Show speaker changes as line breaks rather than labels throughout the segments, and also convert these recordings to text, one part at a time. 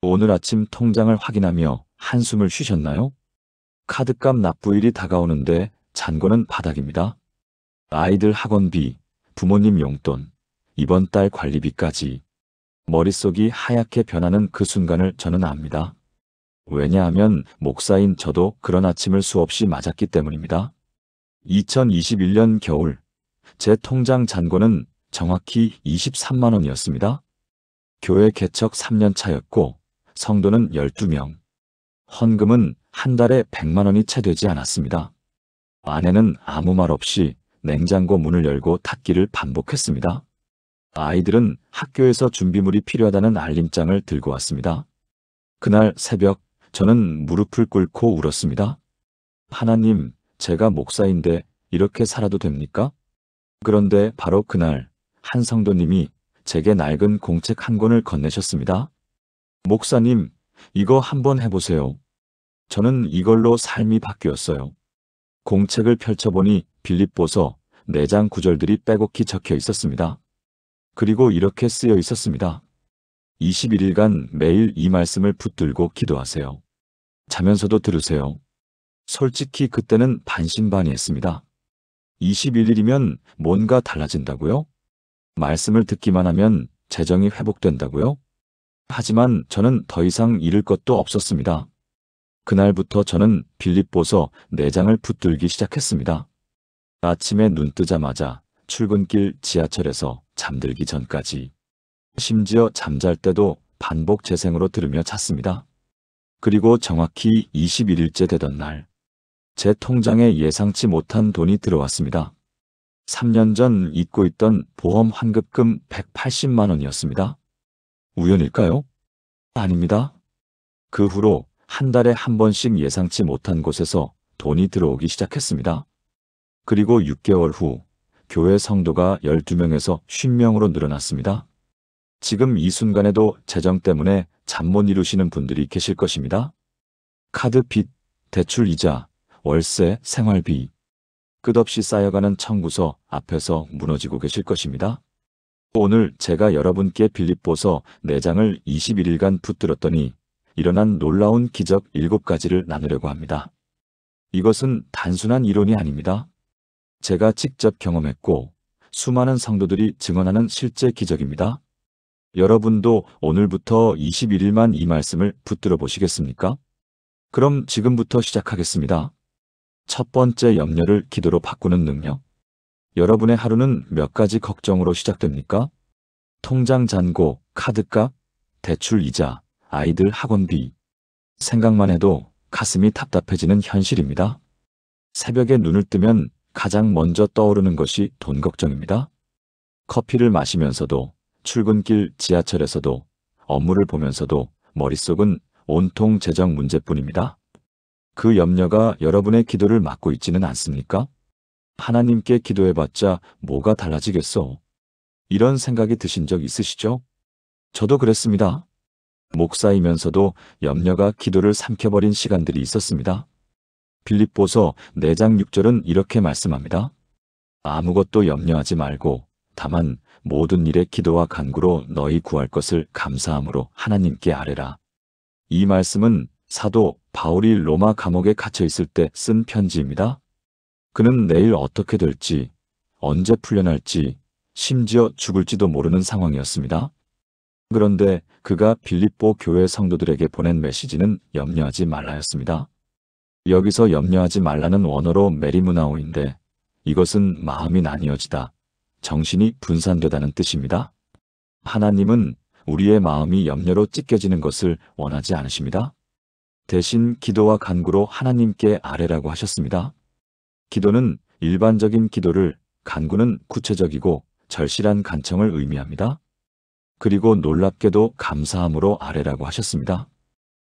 오늘 아침 통장을 확인하며 한숨을 쉬셨나요? 카드값 납부일이 다가오는데 잔고는 바닥입니다. 아이들 학원비, 부모님 용돈, 이번 달 관리비까지 머릿속이 하얗게 변하는 그 순간을 저는 압니다. 왜냐하면 목사인 저도 그런 아침을 수없이 맞았기 때문입니다. 2021년 겨울, 제 통장 잔고는 정확히 23만 원이었습니다. 교회 개척 3년 차였고 성도는 12명. 헌금은 한 달에 100만 원이 채 되지 않았습니다. 아내는 아무 말 없이 냉장고 문을 열고 닫기를 반복했습니다. 아이들은 학교에서 준비물이 필요하다는 알림장을 들고 왔습니다. 그날 새벽 저는 무릎을 꿇고 울었습니다. 하나님, 제가 목사인데 이렇게 살아도 됩니까? 그런데 바로 그날 한 성도님이 제게 낡은 공책 한 권을 건네셨습니다. 목사님, 이거 한번 해보세요. 저는 이걸로 삶이 바뀌었어요. 공책을 펼쳐보니 빌립보서 4장 구절들이 빼곡히 적혀 있었습니다. 그리고 이렇게 쓰여 있었습니다. 21일간 매일 이 말씀을 붙들고 기도하세요. 자면서도 들으세요. 솔직히 그때는 반신반의했습니다. 21일이면 뭔가 달라진다고요? 말씀을 듣기만 하면 재정이 회복된다고요? 하지만 저는 더 이상 잃을 것도 없었습니다. 그날부터 저는 빌립보서 4장을 붙들기 시작했습니다. 아침에 눈 뜨자마자 출근길 지하철에서 잠들기 전까지, 심지어 잠잘 때도 반복 재생으로 들으며 잤습니다. 그리고 정확히 21일째 되던 날, 제 통장에 예상치 못한 돈이 들어왔습니다. 3년 전 잊고 있던 보험 환급금 180만 원이었습니다. 우연일까요? 아닙니다. 그 후로 한 달에 한 번씩 예상치 못한 곳에서 돈이 들어오기 시작했습니다. 그리고 6개월 후 교회 성도가 12명에서 50명으로 늘어났습니다. 지금 이 순간에도 재정 때문에 잠 못 이루시는 분들이 계실 것입니다. 카드 빚, 대출 이자, 월세, 생활비, 끝없이 쌓여가는 청구서 앞에서 무너지고 계실 것입니다. 오늘 제가 여러분께 빌립보서 4장을 21일간 붙들었더니 일어난 놀라운 기적 7가지를 나누려고 합니다. 이것은 단순한 이론이 아닙니다. 제가 직접 경험했고 수많은 성도들이 증언하는 실제 기적입니다. 여러분도 오늘부터 21일만 이 말씀을 붙들어 보시겠습니까? 그럼 지금부터 시작하겠습니다. 첫 번째 염려를 기도로 바꾸는 능력. 여러분의 하루는 몇 가지 걱정으로 시작됩니까? 통장 잔고, 카드값, 대출 이자, 아이들 학원비. 생각만 해도 가슴이 답답해지는 현실입니다. 새벽에 눈을 뜨면 가장 먼저 떠오르는 것이 돈 걱정입니다. 커피를 마시면서도, 출근길 지하철에서도, 업무를 보면서도 머릿속은 온통 재정 문제뿐입니다. 그 염려가 여러분의 기도를 막고 있지는 않습니까? 하나님께 기도해봤자 뭐가 달라지겠어? 이런 생각이 드신 적 있으시죠? 저도 그랬습니다. 목사이면서도 염려가 기도를 삼켜버린 시간들이 있었습니다. 빌립보서 4장 6절은 이렇게 말씀합니다. 아무것도 염려하지 말고 다만 모든 일에 기도와 간구로 너희 구할 것을 감사함으로 하나님께 아뢰라. 이 말씀은 사도 바울이 로마 감옥에 갇혀 있을 때 쓴 편지입니다. 그는 내일 어떻게 될지, 언제 풀려날지, 심지어 죽을지도 모르는 상황이었습니다. 그런데 그가 빌립보 교회 성도들에게 보낸 메시지는 염려하지 말라였습니다. 여기서 염려하지 말라는 원어로 메리무나오인데 이것은 마음이 나뉘어지다, 정신이 분산되다는 뜻입니다. 하나님은 우리의 마음이 염려로 찢겨지는 것을 원하지 않으십니다. 대신 기도와 간구로 하나님께 아뢰라고 하셨습니다. 기도는 일반적인 기도를, 간구는 구체적이고 절실한 간청을 의미합니다. 그리고 놀랍게도 감사함으로 아뢰라고 하셨습니다.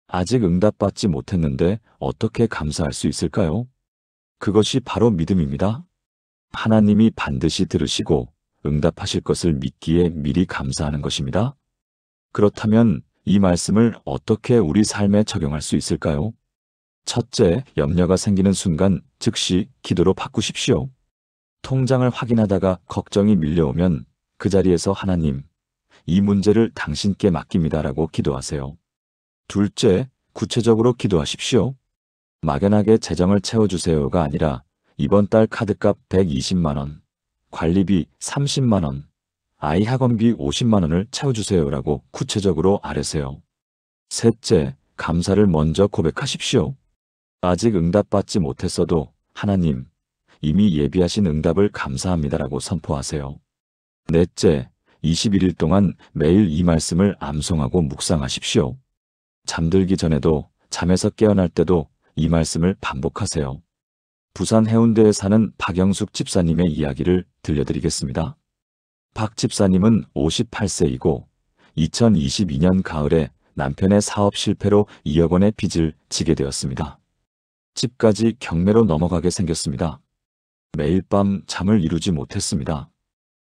아직 응답받지 못했는데 어떻게 감사할 수 있을까요? 그것이 바로 믿음입니다. 하나님이 반드시 들으시고 응답하실 것을 믿기에 미리 감사하는 것입니다. 그렇다면 이 말씀을 어떻게 우리 삶에 적용할 수 있을까요? 첫째, 염려가 생기는 순간 즉시 기도로 바꾸십시오. 통장을 확인하다가 걱정이 밀려오면 그 자리에서 하나님, 이 문제를 당신께 맡깁니다라고 기도하세요. 둘째, 구체적으로 기도하십시오. 막연하게 재정을 채워주세요가 아니라 이번 달 카드값 120만 원, 관리비 30만 원, 아이 학원비 50만 원을 채워주세요라고 구체적으로 아뢰세요. 셋째, 감사를 먼저 고백하십시오. 아직 응답받지 못했어도 하나님, 이미 예비하신 응답을 감사합니다라고 선포하세요. 넷째, 21일 동안 매일 이 말씀을 암송하고 묵상하십시오. 잠들기 전에도 잠에서 깨어날 때도 이 말씀을 반복하세요. 부산 해운대에 사는 박영숙 집사님의 이야기를 들려드리겠습니다. 박 집사님은 58세이고 2022년 가을에 남편의 사업 실패로 2억 원의 빚을 지게 되었습니다. 집까지 경매로 넘어가게 생겼습니다. 매일 밤 잠을 이루지 못했습니다.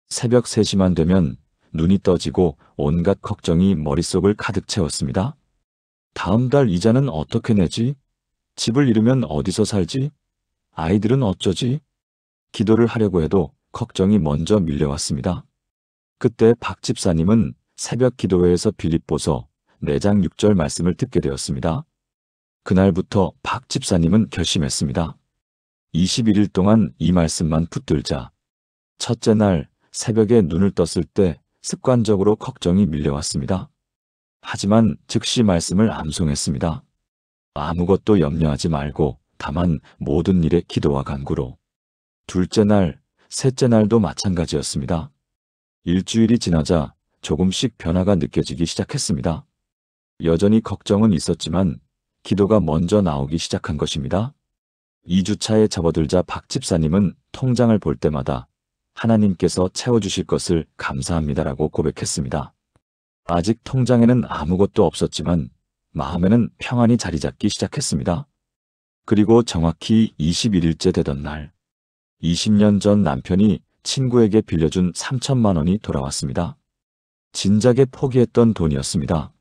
새벽 3시만 되면 눈이 떠지고 온갖 걱정이 머릿속을 가득 채웠습니다. 다음 달 이자는 어떻게 내지? 집을 잃으면 어디서 살지? 아이들은 어쩌지? 기도를 하려고 해도 걱정이 먼저 밀려왔습니다. 그때 박 집사님은 새벽 기도회에서 빌립보서 4장 6절 말씀을 듣게 되었습니다. 그날부터 박 집사님은 결심했습니다. 21일 동안 이 말씀만 붙들자. 첫째 날 새벽에 눈을 떴을 때 습관적으로 걱정이 밀려왔습니다. 하지만 즉시 말씀을 암송했습니다. 아무것도 염려하지 말고 다만 모든 일에 기도와 간구로. 둘째 날, 셋째 날도 마찬가지였습니다. 일주일이 지나자 조금씩 변화가 느껴지기 시작했습니다. 여전히 걱정은 있었지만 기도가 먼저 나오기 시작한 것입니다. 2주차에 접어들자 박 집사님은 통장을 볼 때마다 하나님께서 채워주실 것을 감사합니다라고 고백했습니다. 아직 통장에는 아무것도 없었지만 마음에는 평안이 자리 잡기 시작했습니다. 그리고 정확히 21일째 되던 날, 20년 전 남편이 친구에게 빌려준 3천만 원이 돌아왔습니다. 진작에 포기했던 돈이었습니다.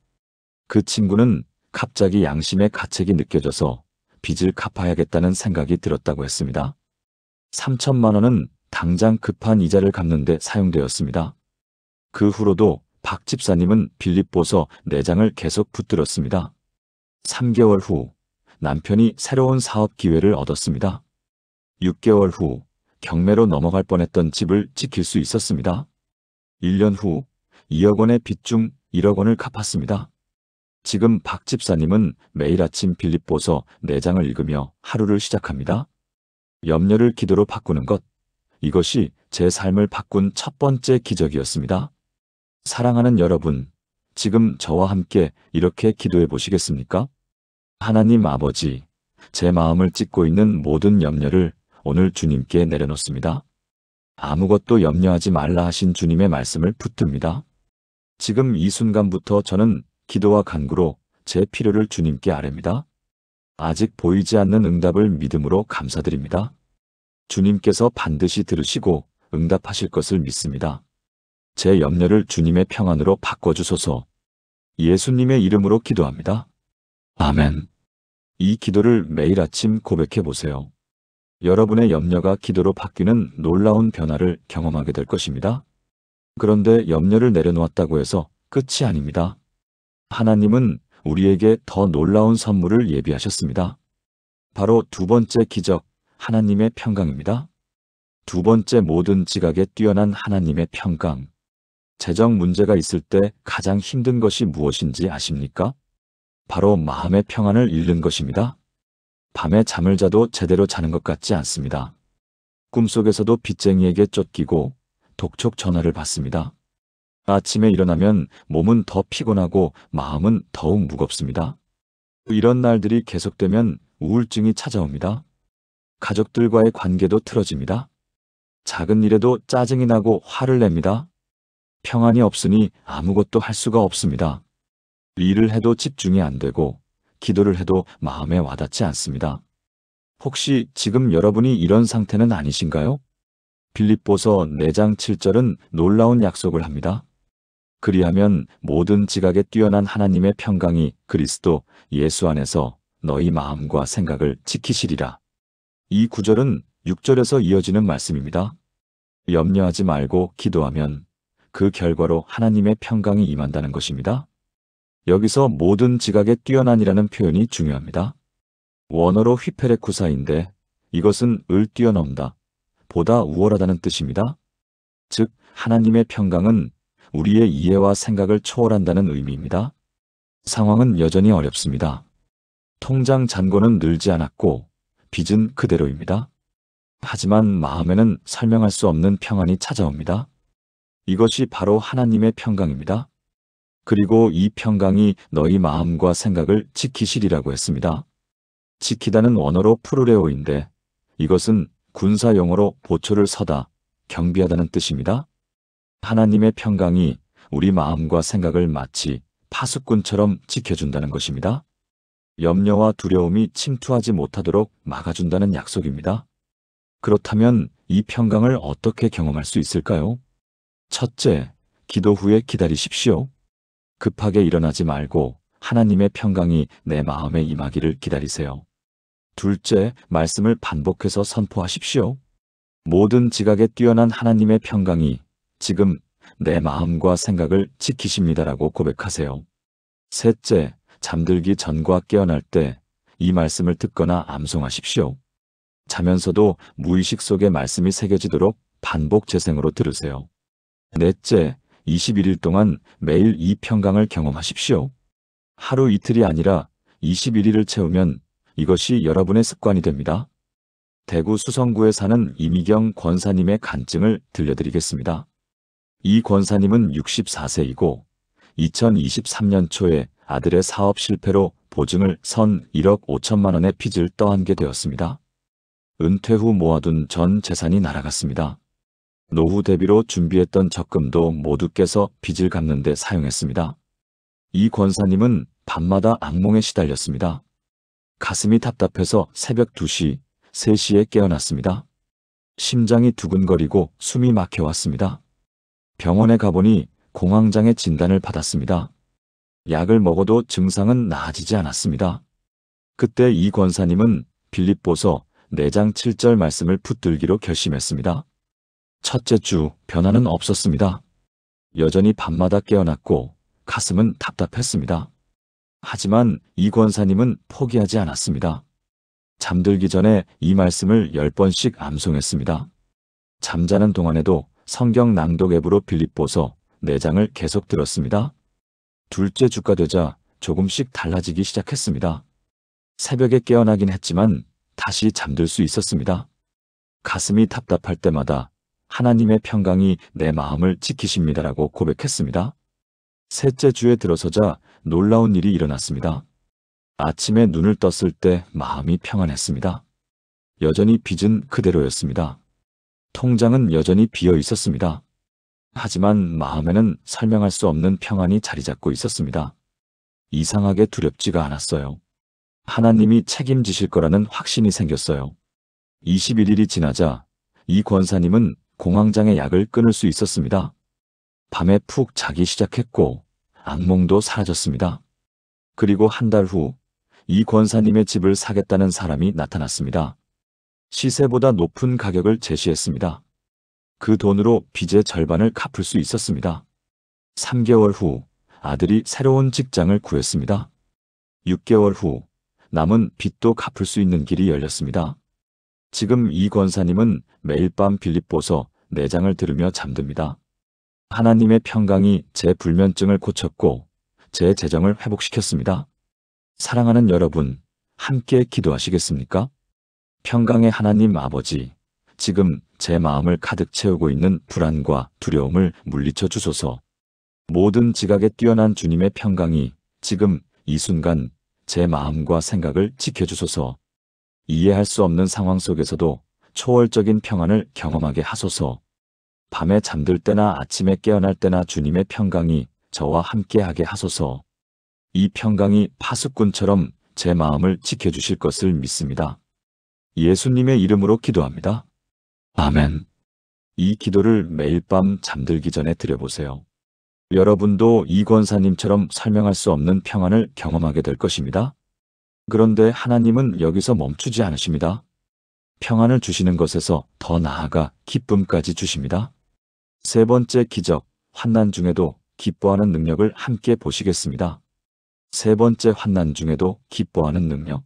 그 친구는 갑자기 양심의 가책이 느껴져서 빚을 갚아야겠다는 생각이 들었다고 했습니다. 3천만 원은 당장 급한 이자를 갚는 데 사용되었습니다. 그 후로도 박 집사님은 빌립보서 4장을 계속 붙들었습니다. 3개월 후 남편이 새로운 사업 기회를 얻었습니다. 6개월 후 경매로 넘어갈 뻔했던 집을 지킬 수 있었습니다. 1년 후 2억 원의 빚 중 1억 원을 갚았습니다. 지금 박 집사님은 매일 아침 빌립보서 4장을 읽으며 하루를 시작합니다. 염려를 기도로 바꾸는 것, 이것이 제 삶을 바꾼 첫 번째 기적이었습니다. 사랑하는 여러분, 지금 저와 함께 이렇게 기도해 보시겠습니까? 하나님 아버지, 제 마음을 찢고 있는 모든 염려를 오늘 주님께 내려놓습니다. 아무것도 염려하지 말라 하신 주님의 말씀을 붙듭니다. 지금 이 순간부터 저는 기도와 간구로 제 필요를 주님께 아뢰입니다. 아직 보이지 않는 응답을 믿음으로 감사드립니다. 주님께서 반드시 들으시고 응답하실 것을 믿습니다. 제 염려를 주님의 평안으로 바꿔주소서. 예수님의 이름으로 기도합니다. 아멘. 이 기도를 매일 아침 고백해 보세요. 여러분의 염려가 기도로 바뀌는 놀라운 변화를 경험하게 될 것입니다. 그런데 염려를 내려놓았다고 해서 끝이 아닙니다. 하나님은 우리에게 더 놀라운 선물을 예비하셨습니다. 바로 두 번째 기적, 하나님의 평강입니다. 두 번째 모든 지각에 뛰어난 하나님의 평강. 재정 문제가 있을 때 가장 힘든 것이 무엇인지 아십니까? 바로 마음의 평안을 잃는 것입니다. 밤에 잠을 자도 제대로 자는 것 같지 않습니다. 꿈속에서도 빚쟁이에게 쫓기고 독촉 전화를 받습니다. 아침에 일어나면 몸은 더 피곤하고 마음은 더욱 무겁습니다. 이런 날들이 계속되면 우울증이 찾아옵니다. 가족들과의 관계도 틀어집니다. 작은 일에도 짜증이 나고 화를 냅니다. 평안이 없으니 아무것도 할 수가 없습니다. 일을 해도 집중이 안 되고 기도를 해도 마음에 와닿지 않습니다. 혹시 지금 여러분이 이런 상태는 아니신가요? 빌립보서 4장 7절은 놀라운 약속을 합니다. 그리하면 모든 지각에 뛰어난 하나님의 평강이 그리스도 예수 안에서 너희 마음과 생각을 지키시리라. 이 구절은 6절에서 이어지는 말씀입니다. 염려하지 말고 기도하면 그 결과로 하나님의 평강이 임한다는 것입니다. 여기서 모든 지각에 뛰어난이라는 표현이 중요합니다. 원어로 휘페레쿠사인데 이것은 을 뛰어넘다, 보다 우월하다는 뜻입니다. 즉, 하나님의 평강은 우리의 이해와 생각을 초월한다는 의미입니다. 상황은 여전히 어렵습니다. 통장 잔고는 늘지 않았고 빚은 그대로입니다. 하지만 마음에는 설명할 수 없는 평안이 찾아옵니다. 이것이 바로 하나님의 평강입니다. 그리고 이 평강이 너희 마음과 생각을 지키시리라고 했습니다. 지키다는 원어로 프루레오인데 이것은 군사 용어로 보초를 서다, 경비하다는 뜻입니다. 하나님의 평강이 우리 마음과 생각을 마치 파수꾼처럼 지켜준다는 것입니다. 염려와 두려움이 침투하지 못하도록 막아준다는 약속입니다. 그렇다면 이 평강을 어떻게 경험할 수 있을까요? 첫째, 기도 후에 기다리십시오. 급하게 일어나지 말고 하나님의 평강이 내 마음에 임하기를 기다리세요. 둘째, 말씀을 반복해서 선포하십시오. 모든 지각에 뛰어난 하나님의 평강이 지금 내 마음과 생각을 지키십니다라고 고백하세요. 셋째, 잠들기 전과 깨어날 때 이 말씀을 듣거나 암송하십시오. 자면서도 무의식 속에 말씀이 새겨지도록 반복 재생으로 들으세요. 넷째, 21일 동안 매일 이 평강을 경험하십시오. 하루 이틀이 아니라 21일을 채우면 이것이 여러분의 습관이 됩니다. 대구 수성구에 사는 이미경 권사님의 간증을 들려드리겠습니다. 이 권사님은 64세이고 2023년 초에 아들의 사업 실패로 보증을 선 1억 5천만 원의 빚을 떠안게 되었습니다. 은퇴 후 모아둔 전 재산이 날아갔습니다. 노후 대비로 준비했던 적금도 모두 깨서 빚을 갚는 데 사용했습니다. 이 권사님은 밤마다 악몽에 시달렸습니다. 가슴이 답답해서 새벽 2시, 3시에 깨어났습니다. 심장이 두근거리고 숨이 막혀왔습니다. 병원에 가보니 공황장애 진단을 받았습니다. 약을 먹어도 증상은 나아지지 않았습니다. 그때 이 권사님은 빌립보서 4장 7절 말씀을 붙들기로 결심했습니다. 첫째 주 변화는 없었습니다. 여전히 밤마다 깨어났고 가슴은 답답했습니다. 하지만 이 권사님은 포기하지 않았습니다. 잠들기 전에 이 말씀을 10번씩 암송했습니다. 잠자는 동안에도 성경 낭독 앱으로 빌립보서 4장을 계속 들었습니다. 둘째 주가 되자 조금씩 달라지기 시작했습니다. 새벽에 깨어나긴 했지만 다시 잠들 수 있었습니다. 가슴이 답답할 때마다 하나님의 평강이 내 마음을 지키십니다라고 고백했습니다. 셋째 주에 들어서자 놀라운 일이 일어났습니다. 아침에 눈을 떴을 때 마음이 평안했습니다. 여전히 빚은 그대로였습니다. 통장은 여전히 비어 있었습니다. 하지만 마음에는 설명할 수 없는 평안이 자리 잡고 있었습니다. 이상하게 두렵지가 않았어요. 하나님이 책임지실 거라는 확신이 생겼어요. 21일이 지나자 이 권사님은 공황장애 약을 끊을 수 있었습니다. 밤에 푹 자기 시작했고 악몽도 사라졌습니다. 그리고 한 달 후 이 권사님의 집을 사겠다는 사람이 나타났습니다. 시세보다 높은 가격을 제시했습니다. 그 돈으로 빚의 절반을 갚을 수 있었습니다. 3개월 후 아들이 새로운 직장을 구했습니다. 6개월 후 남은 빚도 갚을 수 있는 길이 열렸습니다. 지금 이 권사님은 매일 밤 빌립보서 4장을 들으며 잠듭니다. 하나님의 평강이 제 불면증을 고쳤고 제 재정을 회복시켰습니다. 사랑하는 여러분, 함께 기도하시겠습니까? 평강의 하나님 아버지, 지금 제 마음을 가득 채우고 있는 불안과 두려움을 물리쳐 주소서. 모든 지각에 뛰어난 주님의 평강이 지금 이 순간 제 마음과 생각을 지켜주소서. 이해할 수 없는 상황 속에서도 초월적인 평안을 경험하게 하소서. 밤에 잠들 때나 아침에 깨어날 때나 주님의 평강이 저와 함께하게 하소서. 이 평강이 파수꾼처럼 제 마음을 지켜주실 것을 믿습니다. 예수님의 이름으로 기도합니다. 아멘. 이 기도를 매일 밤 잠들기 전에 드려보세요. 여러분도 이 권사님처럼 설명할 수 없는 평안을 경험하게 될 것입니다. 그런데 하나님은 여기서 멈추지 않으십니다. 평안을 주시는 것에서 더 나아가 기쁨까지 주십니다. 세 번째 기적, 환난 중에도 기뻐하는 능력을 함께 보시겠습니다. 세 번째 환난 중에도 기뻐하는 능력.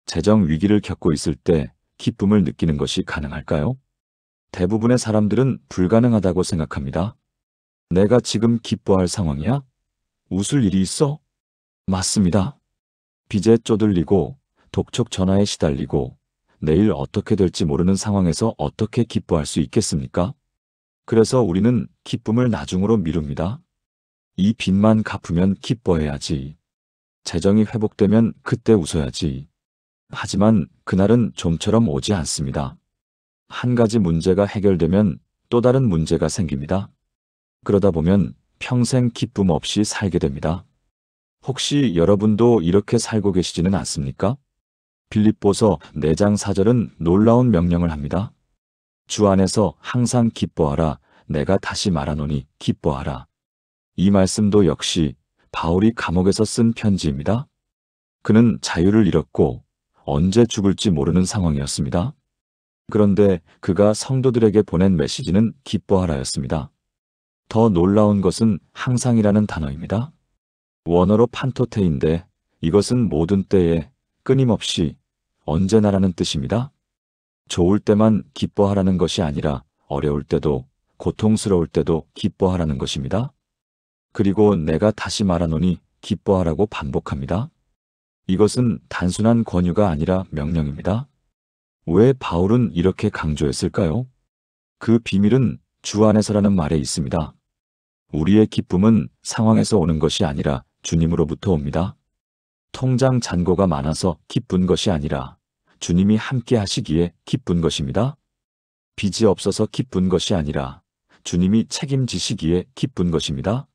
재정 위기를 겪고 있을 때 기쁨을 느끼는 것이 가능할까요? 대부분의 사람들은 불가능하다고 생각합니다. 내가 지금 기뻐할 상황이야? 웃을 일이 있어? 맞습니다. 빚에 쪼들리고 독촉 전화에 시달리고 내일 어떻게 될지 모르는 상황에서 어떻게 기뻐할 수 있겠습니까? 그래서 우리는 기쁨을 나중으로 미룹니다. 이 빚만 갚으면 기뻐해야지. 재정이 회복되면 그때 웃어야지. 하지만 그날은 좀처럼 오지 않습니다. 한 가지 문제가 해결되면 또 다른 문제가 생깁니다. 그러다 보면 평생 기쁨 없이 살게 됩니다. 혹시 여러분도 이렇게 살고 계시지는 않습니까? 빌립보서 4장 4절은 놀라운 명령을 합니다. 주 안에서 항상 기뻐하라. 내가 다시 말하노니 기뻐하라. 이 말씀도 역시 바울이 감옥에서 쓴 편지입니다. 그는 자유를 잃었고 언제 죽을지 모르는 상황이었습니다. 그런데 그가 성도들에게 보낸 메시지는 기뻐하라였습니다. 더 놀라운 것은 항상이라는 단어입니다. 원어로 판토테인데 이것은 모든 때에 끊임없이 언제나라는 뜻입니다. 좋을 때만 기뻐하라는 것이 아니라 어려울 때도 고통스러울 때도 기뻐하라는 것입니다. 그리고 내가 다시 말하노니 기뻐하라고 반복합니다. 이것은 단순한 권유가 아니라 명령입니다. 왜 바울은 이렇게 강조했을까요? 그 비밀은 주 안에서라는 말에 있습니다. 우리의 기쁨은 상황에서 오는 것이 아니라 주님으로부터 옵니다. 통장 잔고가 많아서 기쁜 것이 아니라 주님이 함께 하시기에 기쁜 것입니다. 빚이 없어서 기쁜 것이 아니라 주님이 책임지시기에 기쁜 것입니다.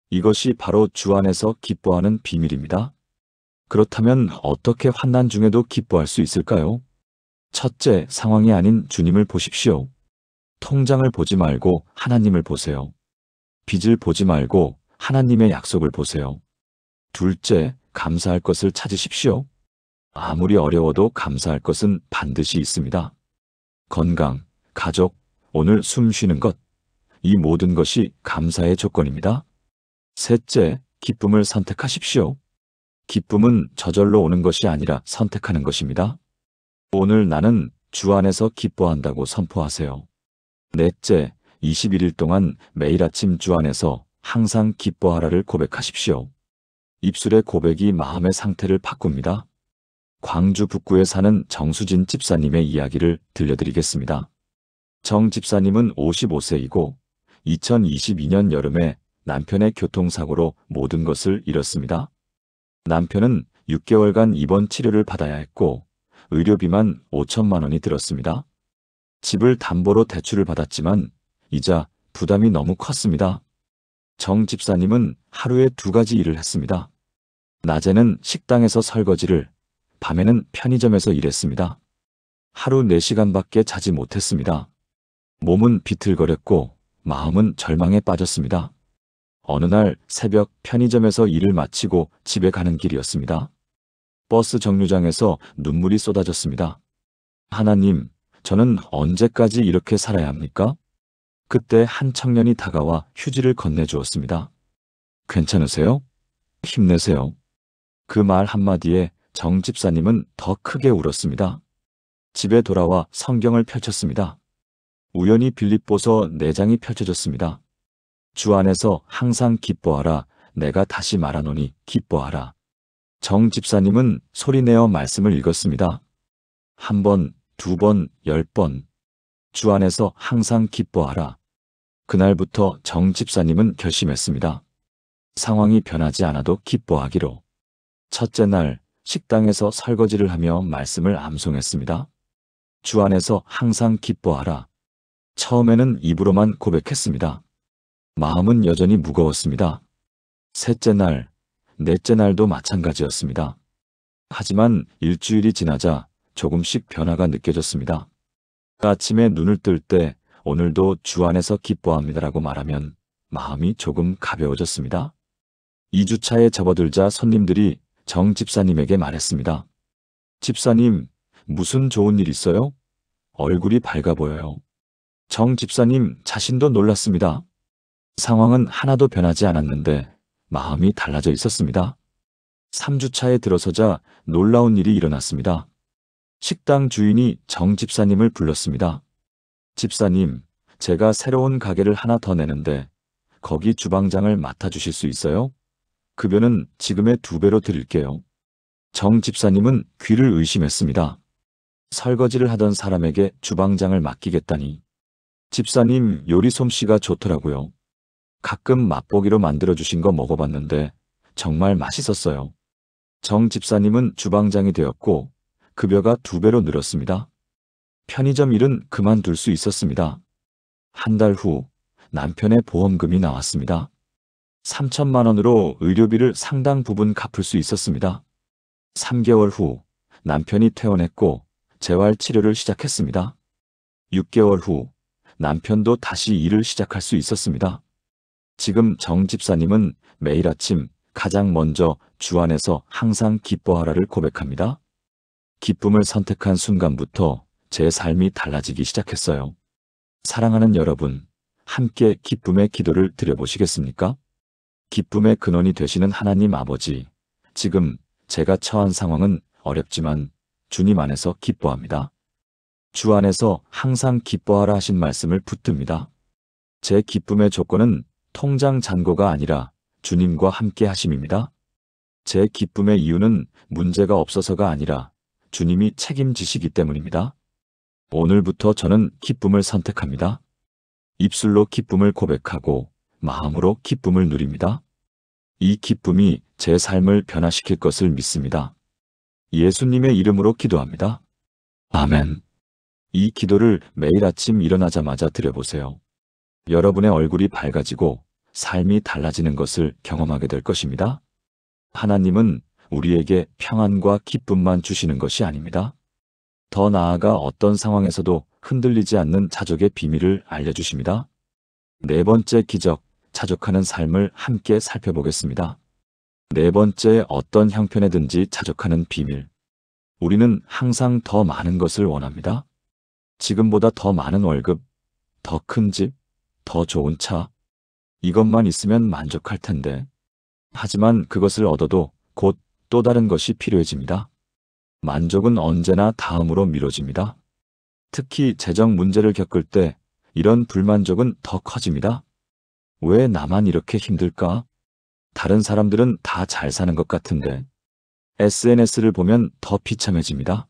이것이 바로 주 안에서 기뻐하는 비밀입니다. 그렇다면 어떻게 환난 중에도 기뻐할 수 있을까요? 첫째, 상황이 아닌 주님을 보십시오. 통장을 보지 말고 하나님을 보세요. 빚을 보지 말고 하나님의 약속을 보세요. 둘째, 감사할 것을 찾으십시오. 아무리 어려워도 감사할 것은 반드시 있습니다. 건강, 가족, 오늘 숨 쉬는 것, 이 모든 것이 감사의 조건입니다. 셋째, 기쁨을 선택하십시오. 기쁨은 저절로 오는 것이 아니라 선택하는 것입니다. 오늘 나는 주 안에서 기뻐한다고 선포하세요. 넷째, 21일 동안 매일 아침 주 안에서 항상 기뻐하라를 고백하십시오. 입술의 고백이 마음의 상태를 바꿉니다. 광주 북구에 사는 정수진 집사님의 이야기를 들려드리겠습니다. 정 집사님은 55세이고 2022년 여름에 남편의 교통사고로 모든 것을 잃었습니다. 남편은 6개월간 입원 치료를 받아야 했고 의료비만 5천만 원이 들었습니다. 집을 담보로 대출을 받았지만 이자 부담이 너무 컸습니다. 정 집사님은 하루에 2가지 일을 했습니다. 낮에는 식당에서 설거지를, 밤에는 편의점에서 일했습니다. 하루 4시간밖에 자지 못했습니다. 몸은 비틀거렸고 마음은 절망에 빠졌습니다. 어느 날 새벽 편의점에서 일을 마치고 집에 가는 길이었습니다. 버스 정류장에서 눈물이 쏟아졌습니다. 하나님, 저는 언제까지 이렇게 살아야 합니까? 그때 한 청년이 다가와 휴지를 건네주었습니다. 괜찮으세요? 힘내세요. 그 말 한마디에 정 집사님은 더 크게 울었습니다. 집에 돌아와 성경을 펼쳤습니다. 우연히 빌립보서 4장이 펼쳐졌습니다. 주 안에서 항상 기뻐하라. 내가 다시 말하노니 기뻐하라. 정 집사님은 소리내어 말씀을 읽었습니다. 1번, 2번, 10번. 주 안에서 항상 기뻐하라. 그날부터 정 집사님은 결심했습니다. 상황이 변하지 않아도 기뻐하기로. 첫째 날 식당에서 설거지를 하며 말씀을 암송했습니다. 주 안에서 항상 기뻐하라. 처음에는 입으로만 고백했습니다. 마음은 여전히 무거웠습니다. 셋째 날, 넷째 날도 마찬가지였습니다. 하지만 일주일이 지나자 조금씩 변화가 느껴졌습니다. 아침에 눈을 뜰 때 오늘도 주 안에서 기뻐합니다라고 말하면 마음이 조금 가벼워졌습니다. 2주차에 접어들자 손님들이 정 집사님에게 말했습니다. 집사님, 무슨 좋은 일 있어요? 얼굴이 밝아 보여요. 정 집사님 자신도 놀랐습니다. 상황은 하나도 변하지 않았는데 마음이 달라져 있었습니다. 3주차에 들어서자 놀라운 일이 일어났습니다. 식당 주인이 정 집사님을 불렀습니다. 집사님, 제가 새로운 가게를 하나 더 내는데 거기 주방장을 맡아주실 수 있어요? 급여는 지금의 2배로 드릴게요. 정 집사님은 귀를 의심했습니다. 설거지를 하던 사람에게 주방장을 맡기겠다니. 집사님 요리 솜씨가 좋더라고요. 가끔 맛보기로 만들어주신 거 먹어봤는데 정말 맛있었어요. 정 집사님은 주방장이 되었고 급여가 2배로 늘었습니다. 편의점 일은 그만둘 수 있었습니다. 한 달 후 남편의 보험금이 나왔습니다. 3천만 원으로 의료비를 상당 부분 갚을 수 있었습니다. 3개월 후 남편이 퇴원했고 재활 치료를 시작했습니다. 6개월 후 남편도 다시 일을 시작할 수 있었습니다. 지금 정 집사님은 매일 아침 가장 먼저 주 안에서 항상 기뻐하라를 고백합니다. 기쁨을 선택한 순간부터 제 삶이 달라지기 시작했어요. 사랑하는 여러분, 함께 기쁨의 기도를 드려보시겠습니까? 기쁨의 근원이 되시는 하나님 아버지, 지금 제가 처한 상황은 어렵지만 주님 안에서 기뻐합니다. 주 안에서 항상 기뻐하라 하신 말씀을 붙듭니다. 제 기쁨의 조건은 통장 잔고가 아니라 주님과 함께 하심입니다. 제 기쁨의 이유는 문제가 없어서가 아니라 주님이 책임지시기 때문입니다. 오늘부터 저는 기쁨을 선택합니다. 입술로 기쁨을 고백하고 마음으로 기쁨을 누립니다. 이 기쁨이 제 삶을 변화시킬 것을 믿습니다. 예수님의 이름으로 기도합니다. 아멘. 이 기도를 매일 아침 일어나자마자 드려보세요. 여러분의 얼굴이 밝아지고 삶이 달라지는 것을 경험하게 될 것입니다. 하나님은 우리에게 평안과 기쁨만 주시는 것이 아닙니다. 더 나아가 어떤 상황에서도 흔들리지 않는 자족의 비밀을 알려주십니다. 4번째 기적, 자족하는 삶을 함께 살펴보겠습니다. 4번째, 어떤 형편에든지 자족하는 비밀. 우리는 항상 더 많은 것을 원합니다. 지금보다 더 많은 월급, 더 큰 집, 더 좋은 차. 이것만 있으면 만족할 텐데. 하지만 그것을 얻어도 곧 또 다른 것이 필요해집니다. 만족은 언제나 다음으로 미뤄집니다. 특히 재정 문제를 겪을 때 이런 불만족은 더 커집니다. 왜 나만 이렇게 힘들까? 다른 사람들은 다 잘 사는 것 같은데. SNS를 보면 더 비참해집니다.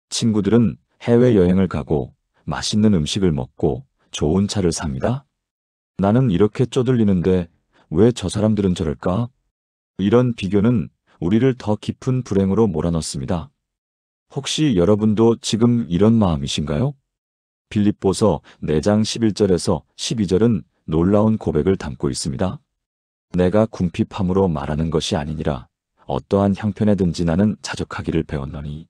친구들은 해외여행을 가고 맛있는 음식을 먹고 좋은 차를 삽니다. 나는 이렇게 쪼들리는데 왜 저 사람들은 저럴까? 이런 비교는 우리를 더 깊은 불행으로 몰아넣습니다. 혹시 여러분도 지금 이런 마음이신가요? 빌립보서 4장 11절에서 12절은 놀라운 고백을 담고 있습니다. 내가 궁핍함으로 말하는 것이 아니니라. 어떠한 형편에든지 나는 자족하기를 배웠노니.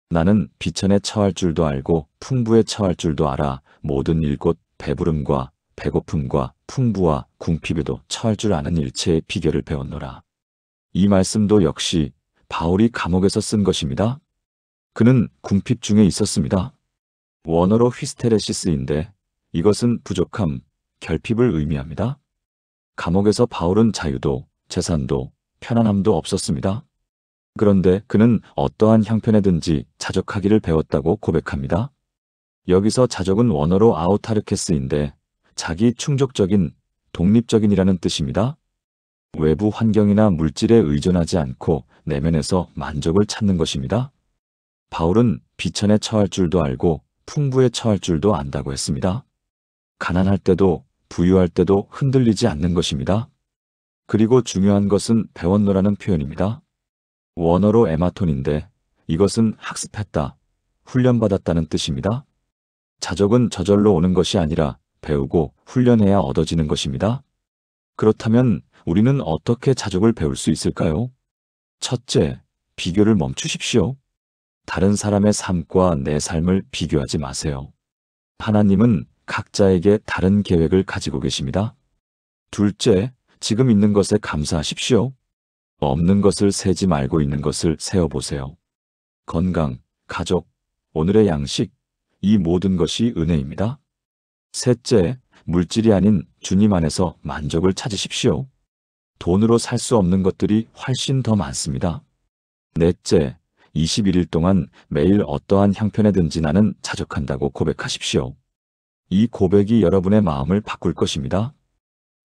나는 비천에 처할 줄도 알고 풍부에 처할 줄도 알아. 모든 일 곧 배부름과 배고픔과 풍부와 궁핍에도 처할 줄 아는 일체의 비결을 배웠노라. 이 말씀도 역시 바울이 감옥에서 쓴 것입니다. 그는 궁핍 중에 있었습니다. 원어로 휘스테레시스인데 이것은 부족함, 결핍을 의미합니다. 감옥에서 바울은 자유도, 재산도, 편안함도 없었습니다. 그런데 그는 어떠한 형편에든지 자족하기를 배웠다고 고백합니다. 여기서 자족은 원어로 아우타르케스인데 자기 충족적인, 독립적인이라는 뜻입니다. 외부 환경이나 물질에 의존하지 않고 내면에서 만족을 찾는 것입니다. 바울은 비천에 처할 줄도 알고 풍부에 처할 줄도 안다고 했습니다. 가난할 때도 부유할 때도 흔들리지 않는 것입니다. 그리고 중요한 것은 배웠노라는 표현입니다. 원어로 에마톤인데 이것은 학습했다, 훈련받았다는 뜻입니다. 자족은 저절로 오는 것이 아니라 배우고 훈련해야 얻어지는 것입니다. 그렇다면 우리는 어떻게 자족을 배울 수 있을까요? 첫째, 비교를 멈추십시오. 다른 사람의 삶과 내 삶을 비교하지 마세요. 하나님은 각자에게 다른 계획을 가지고 계십니다. 둘째, 지금 있는 것에 감사하십시오. 없는 것을 세지 말고 있는 것을 세어보세요. 건강, 가족, 오늘의 양식, 이 모든 것이 은혜입니다. 셋째, 물질이 아닌 주님 안에서 만족을 찾으십시오. 돈으로 살 수 없는 것들이 훨씬 더 많습니다. 넷째, 21일 동안 매일 어떠한 형편에든지 나는 자족한다고 고백하십시오. 이 고백이 여러분의 마음을 바꿀 것입니다.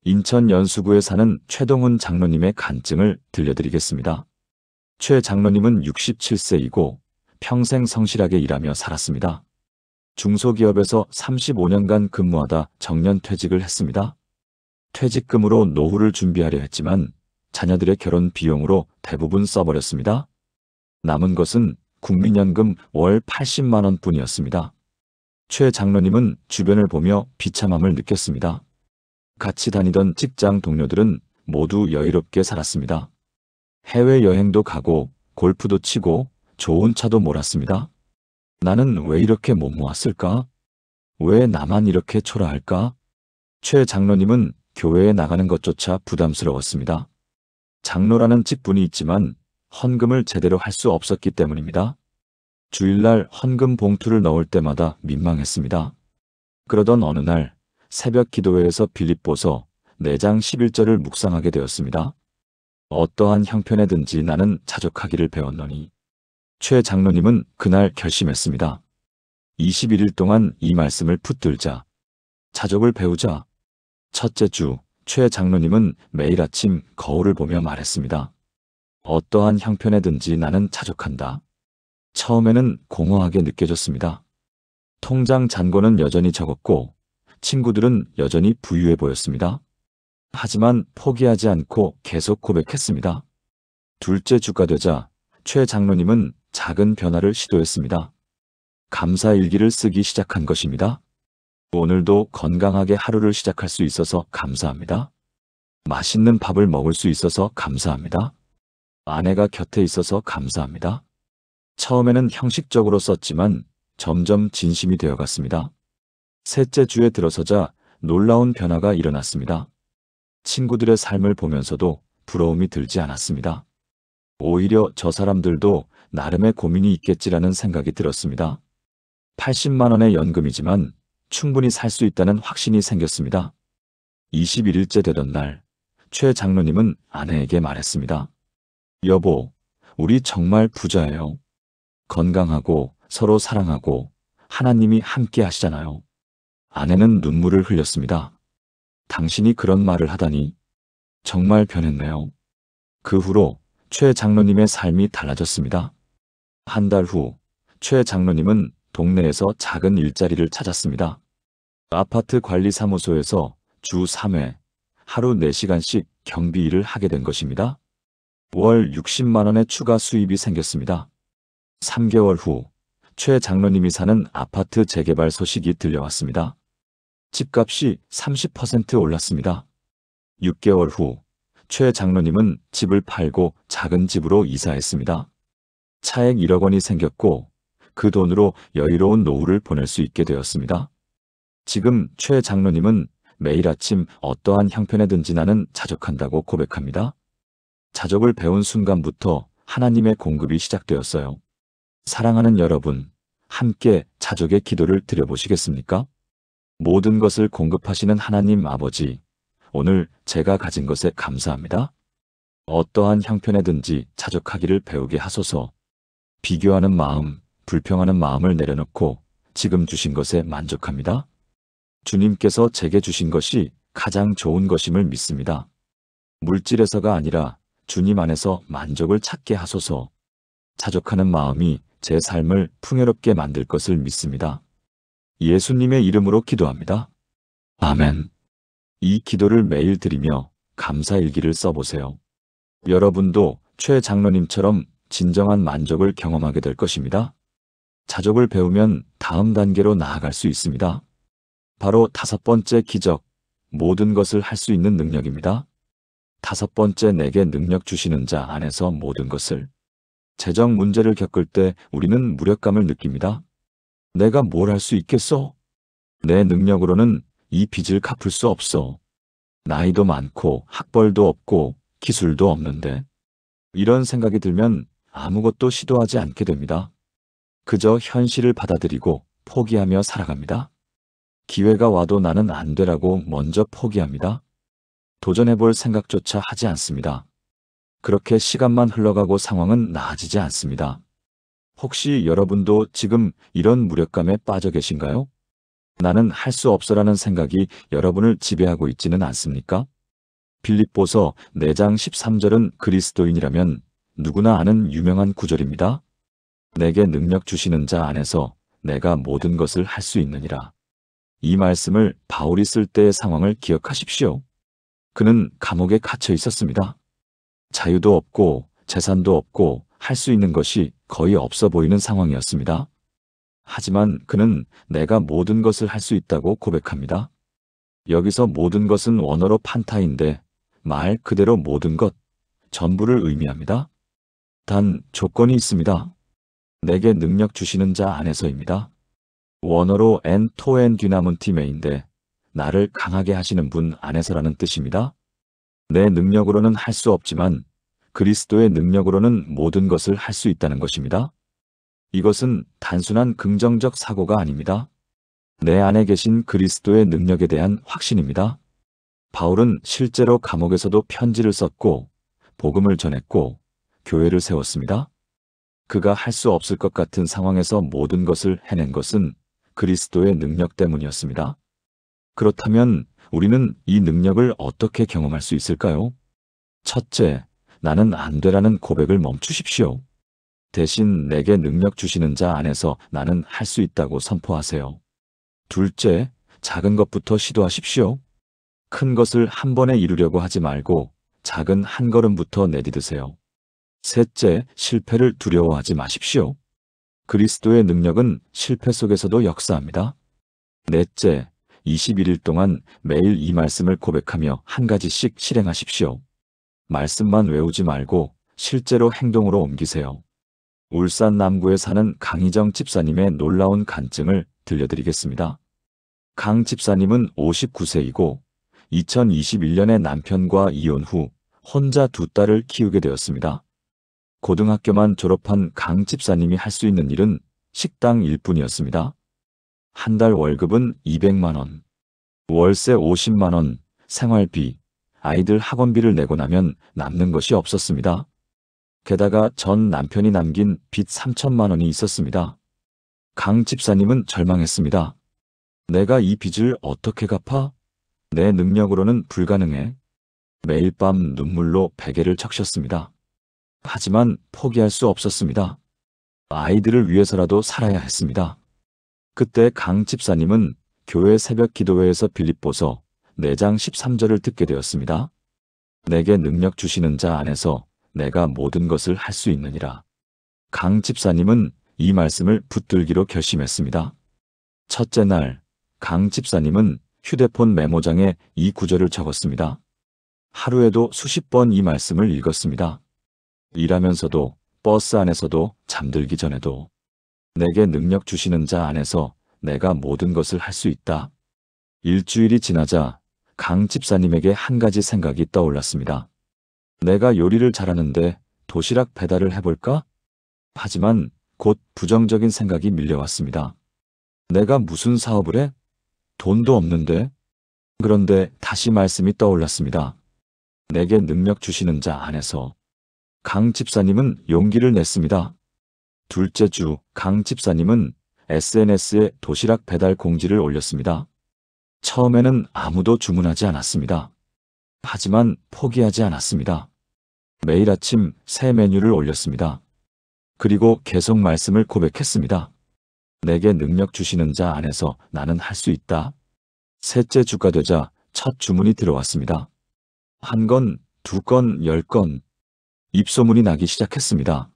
인천 연수구에 사는 최동훈 장로님의 간증을 들려드리겠습니다. 최 장로님은 67세이고 평생 성실하게 일하며 살았습니다. 중소기업에서 35년간 근무하다 정년퇴직을 했습니다. 퇴직금으로 노후를 준비하려 했지만 자녀들의 결혼 비용으로 대부분 써버렸습니다. 남은 것은 국민연금 월 80만 원 뿐이었습니다. 최 장로님은 주변을 보며 비참함을 느꼈습니다. 같이 다니던 직장 동료들은 모두 여유롭게 살았습니다. 해외여행도 가고 골프도 치고 좋은 차도 몰았습니다. 나는 왜 이렇게 못 모았을까? 왜 나만 이렇게 초라할까? 최 장로님은 교회에 나가는 것조차 부담스러웠습니다. 장로라는 직분이 있지만 헌금을 제대로 할 수 없었기 때문입니다. 주일날 헌금 봉투를 넣을 때마다 민망했습니다. 그러던 어느 날 새벽 기도회에서 빌립보서 4장 11절을 묵상하게 되었습니다. 어떠한 형편에든지 나는 자족하기를 배웠노니. 최 장로님은 그날 결심했습니다. 21일 동안 이 말씀을 붙들자. 자족을 배우자. 첫째 주, 최 장로님은 매일 아침 거울을 보며 말했습니다. 어떠한 형편에든지 나는 자족한다. 처음에는 공허하게 느껴졌습니다. 통장 잔고는 여전히 적었고 친구들은 여전히 부유해 보였습니다. 하지만 포기하지 않고 계속 고백했습니다. 둘째 주가 되자 최 장로님은 작은 변화를 시도했습니다. 감사 일기를 쓰기 시작한 것입니다. 오늘도 건강하게 하루를 시작할 수 있어서 감사합니다. 맛있는 밥을 먹을 수 있어서 감사합니다. 아내가 곁에 있어서 감사합니다. 처음에는 형식적으로 썼지만 점점 진심이 되어갔습니다. 셋째 주에 들어서자 놀라운 변화가 일어났습니다. 친구들의 삶을 보면서도 부러움이 들지 않았습니다. 오히려 저 사람들도 나름의 고민이 있겠지라는 생각이 들었습니다. 80만 원의 연금이지만 충분히 살 수 있다는 확신이 생겼습니다. 21일째 되던 날, 최 장로님은 아내에게 말했습니다. 여보, 우리 정말 부자예요. 건강하고 서로 사랑하고 하나님이 함께 하시잖아요. 아내는 눈물을 흘렸습니다. 당신이 그런 말을 하다니 정말 변했네요. 그 후로 최 장로님의 삶이 달라졌습니다. 한 달 후, 최 장로님은 동네에서 작은 일자리를 찾았습니다. 아파트 관리사무소에서 주 3회, 하루 4시간씩 경비 일을 하게 된 것입니다. 월 60만 원의 추가 수입이 생겼습니다. 3개월 후, 최 장로님이 사는 아파트 재개발 소식이 들려왔습니다. 집값이 30% 올랐습니다. 6개월 후, 최 장로님은 집을 팔고 작은 집으로 이사했습니다. 차액 1억 원이 생겼고 그 돈으로 여유로운 노후를 보낼 수 있게 되었습니다. 지금 최 장로님은 매일 아침 어떠한 형편에든지 나는 자족한다고 고백합니다. 자족을 배운 순간부터 하나님의 공급이 시작되었어요. 사랑하는 여러분, 함께 자족의 기도를 드려보시겠습니까? 모든 것을 공급하시는 하나님 아버지, 오늘 제가 가진 것에 감사합니다. 어떠한 형편에든지 자족하기를 배우게 하소서. 비교하는 마음, 불평하는 마음을 내려놓고 지금 주신 것에 만족합니다. 주님께서 제게 주신 것이 가장 좋은 것임을 믿습니다. 물질에서가 아니라 주님 안에서 만족을 찾게 하소서. 자족하는 마음이 제 삶을 풍요롭게 만들 것을 믿습니다. 예수님의 이름으로 기도합니다. 아멘. 이 기도를 매일 드리며 감사일기를 써보세요. 여러분도 최 장로님처럼 진정한 만족을 경험하게 될 것입니다. 자족을 배우면 다음 단계로 나아갈 수 있습니다. 바로 5번째 기적, 모든 것을 할 수 있는 능력입니다. 5번째 내게 능력 주시는 자 안에서 모든 것을. 재정 문제를 겪을 때 우리는 무력감을 느낍니다. 내가 뭘 할 수 있겠어? 내 능력으로는 이 빚을 갚을 수 없어. 나이도 많고 학벌도 없고 기술도 없는데. 이런 생각이 들면 아무것도 시도하지 않게 됩니다. 그저 현실을 받아들이고 포기하며 살아갑니다. 기회가 와도 나는 안 되라고 먼저 포기합니다. 도전해볼 생각조차 하지 않습니다. 그렇게 시간만 흘러가고 상황은 나아지지 않습니다. 혹시 여러분도 지금 이런 무력감에 빠져 계신가요? 나는 할 수 없어라는 생각이 여러분을 지배하고 있지는 않습니까? 빌립보서 4장 13절은 그리스도인이라면 누구나 아는 유명한 구절입니다. 내게 능력 주시는 자 안에서 내가 모든 것을 할 수 있느니라. 이 말씀을 바울이 쓸 때의 상황을 기억하십시오. 그는 감옥에 갇혀 있었습니다. 자유도 없고 재산도 없고 할 수 있는 것이 거의 없어 보이는 상황이었습니다. 하지만 그는 내가 모든 것을 할 수 있다고 고백합니다. 여기서 모든 것은 원어로 판타인데 말 그대로 모든 것, 전부를 의미합니다. 단 조건이 있습니다. 내게 능력 주시는 자 안에서입니다. 원어로 엔 토엔 듀나문티메인데 나를 강하게 하시는 분 안에서라는 뜻입니다. 내 능력으로는 할 수 없지만 그리스도의 능력으로는 모든 것을 할 수 있다는 것입니다. 이것은 단순한 긍정적 사고가 아닙니다. 내 안에 계신 그리스도의 능력에 대한 확신입니다. 바울은 실제로 감옥에서도 편지를 썼고 복음을 전했고 교회를 세웠습니다. 그가 할 수 없을 것 같은 상황에서 모든 것을 해낸 것은 그리스도의 능력 때문이었습니다. 그렇다면 우리는 이 능력을 어떻게 경험할 수 있을까요? 첫째, 나는 안 되라는 고백을 멈추십시오. 대신 내게 능력 주시는 자 안에서 나는 할 수 있다고 선포하세요. 둘째, 작은 것부터 시도하십시오. 큰 것을 한 번에 이루려고 하지 말고 작은 한 걸음부터 내디드세요. 셋째, 실패를 두려워하지 마십시오. 그리스도의 능력은 실패 속에서도 역사합니다. 넷째, 21일 동안 매일 이 말씀을 고백하며 한 가지씩 실행하십시오. 말씀만 외우지 말고 실제로 행동으로 옮기세요. 울산 남구에 사는 강희정 집사님의 놀라운 간증을 들려드리겠습니다. 강 집사님은 59세이고 2021년에 남편과 이혼 후 혼자 두 딸을 키우게 되었습니다. 고등학교만 졸업한 강 집사님이 할 수 있는 일은 식당 일뿐이었습니다. 한 달 월급은 200만 원, 월세 50만 원, 생활비, 아이들 학원비를 내고 나면 남는 것이 없었습니다. 게다가 전 남편이 남긴 빚 3천만 원이 있었습니다. 강 집사님은 절망했습니다. 내가 이 빚을 어떻게 갚아? 내 능력으로는 불가능해. 매일 밤 눈물로 베개를 적셨습니다. 하지만 포기할 수 없었습니다. 아이들을 위해서라도 살아야 했습니다. 그때 강 집사님은 교회 새벽 기도회에서 빌립보서 4장 13절을 듣게 되었습니다. 내게 능력 주시는 자 안에서 내가 모든 것을 할 수 있느니라. 강 집사님은 이 말씀을 붙들기로 결심했습니다. 첫째 날, 강 집사님은 휴대폰 메모장에 이 구절을 적었습니다. 하루에도 수십 번 이 말씀을 읽었습니다. 일하면서도, 버스 안에서도, 잠들기 전에도 내게 능력 주시는 자 안에서 내가 모든 것을 할 수 있다. 일주일이 지나자 강 집사님에게 한 가지 생각이 떠올랐습니다. 내가 요리를 잘하는데 도시락 배달을 해볼까? 하지만 곧 부정적인 생각이 밀려왔습니다. 내가 무슨 사업을 해? 돈도 없는데? 그런데 다시 말씀이 떠올랐습니다. 내게 능력 주시는 자 안에서. 강 집사님은 용기를 냈습니다. 둘째 주, 강 집사님은 SNS에 도시락 배달 공지를 올렸습니다. 처음에는 아무도 주문하지 않았습니다. 하지만 포기하지 않았습니다. 매일 아침 새 메뉴를 올렸습니다. 그리고 계속 말씀을 고백했습니다. 내게 능력 주시는 자 안에서 나는 할 수 있다. 셋째 주가 되자 첫 주문이 들어왔습니다. 한 건, 두 건, 10건. 입소문이 나기 시작했습니다.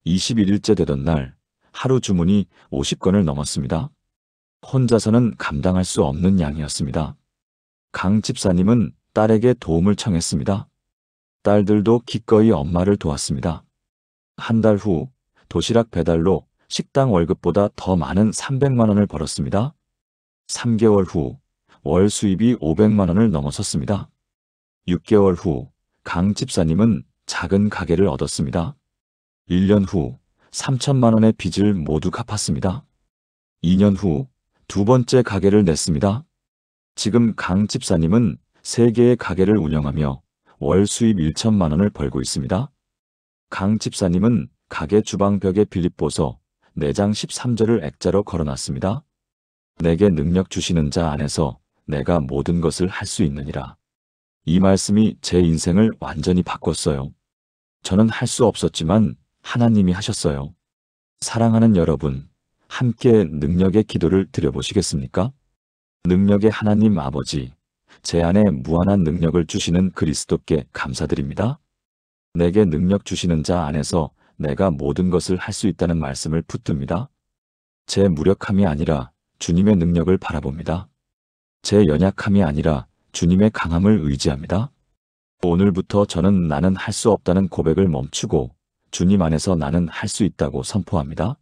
21일째 되던 날 하루 주문이 50건을 넘었습니다. 혼자서는 감당할 수 없는 양이었습니다. 강 집사님은 딸에게 도움을 청했습니다. 딸들도 기꺼이 엄마를 도왔습니다. 한 달 후 도시락 배달로 식당 월급보다 더 많은 300만 원을 벌었습니다. 3개월 후 월 수입이 500만 원을 넘어섰습니다. 6개월 후 강 집사님은 작은 가게를 얻었습니다. 1년 후 3천만 원의 빚을 모두 갚았습니다. 2년 후 두 번째 가게를 냈습니다. 지금 강 집사님은 3개의 가게를 운영하며 월 수입 1천만 원을 벌고 있습니다. 강 집사님은 가게 주방벽에 빌립보서 4장 13절을 액자로 걸어놨습니다. 내게 능력 주시는 자 안에서 내가 모든 것을 할 수 있느니라. 이 말씀이 제 인생을 완전히 바꿨어요. 저는 할 수 없었지만 하나님이 하셨어요. 사랑하는 여러분, 함께 능력의 기도를 드려보시겠습니까? 능력의 하나님 아버지, 제 안에 무한한 능력을 주시는 그리스도께 감사드립니다. 내게 능력 주시는 자 안에서 내가 모든 것을 할 수 있다는 말씀을 붙듭니다. 제 무력함이 아니라 주님의 능력을 바라봅니다. 제 연약함이 아니라 주님의 강함을 의지합니다. 오늘부터 저는 나는 할 수 없다는 고백을 멈추고 주님 안에서 나는 할 수 있다고 선포합니다.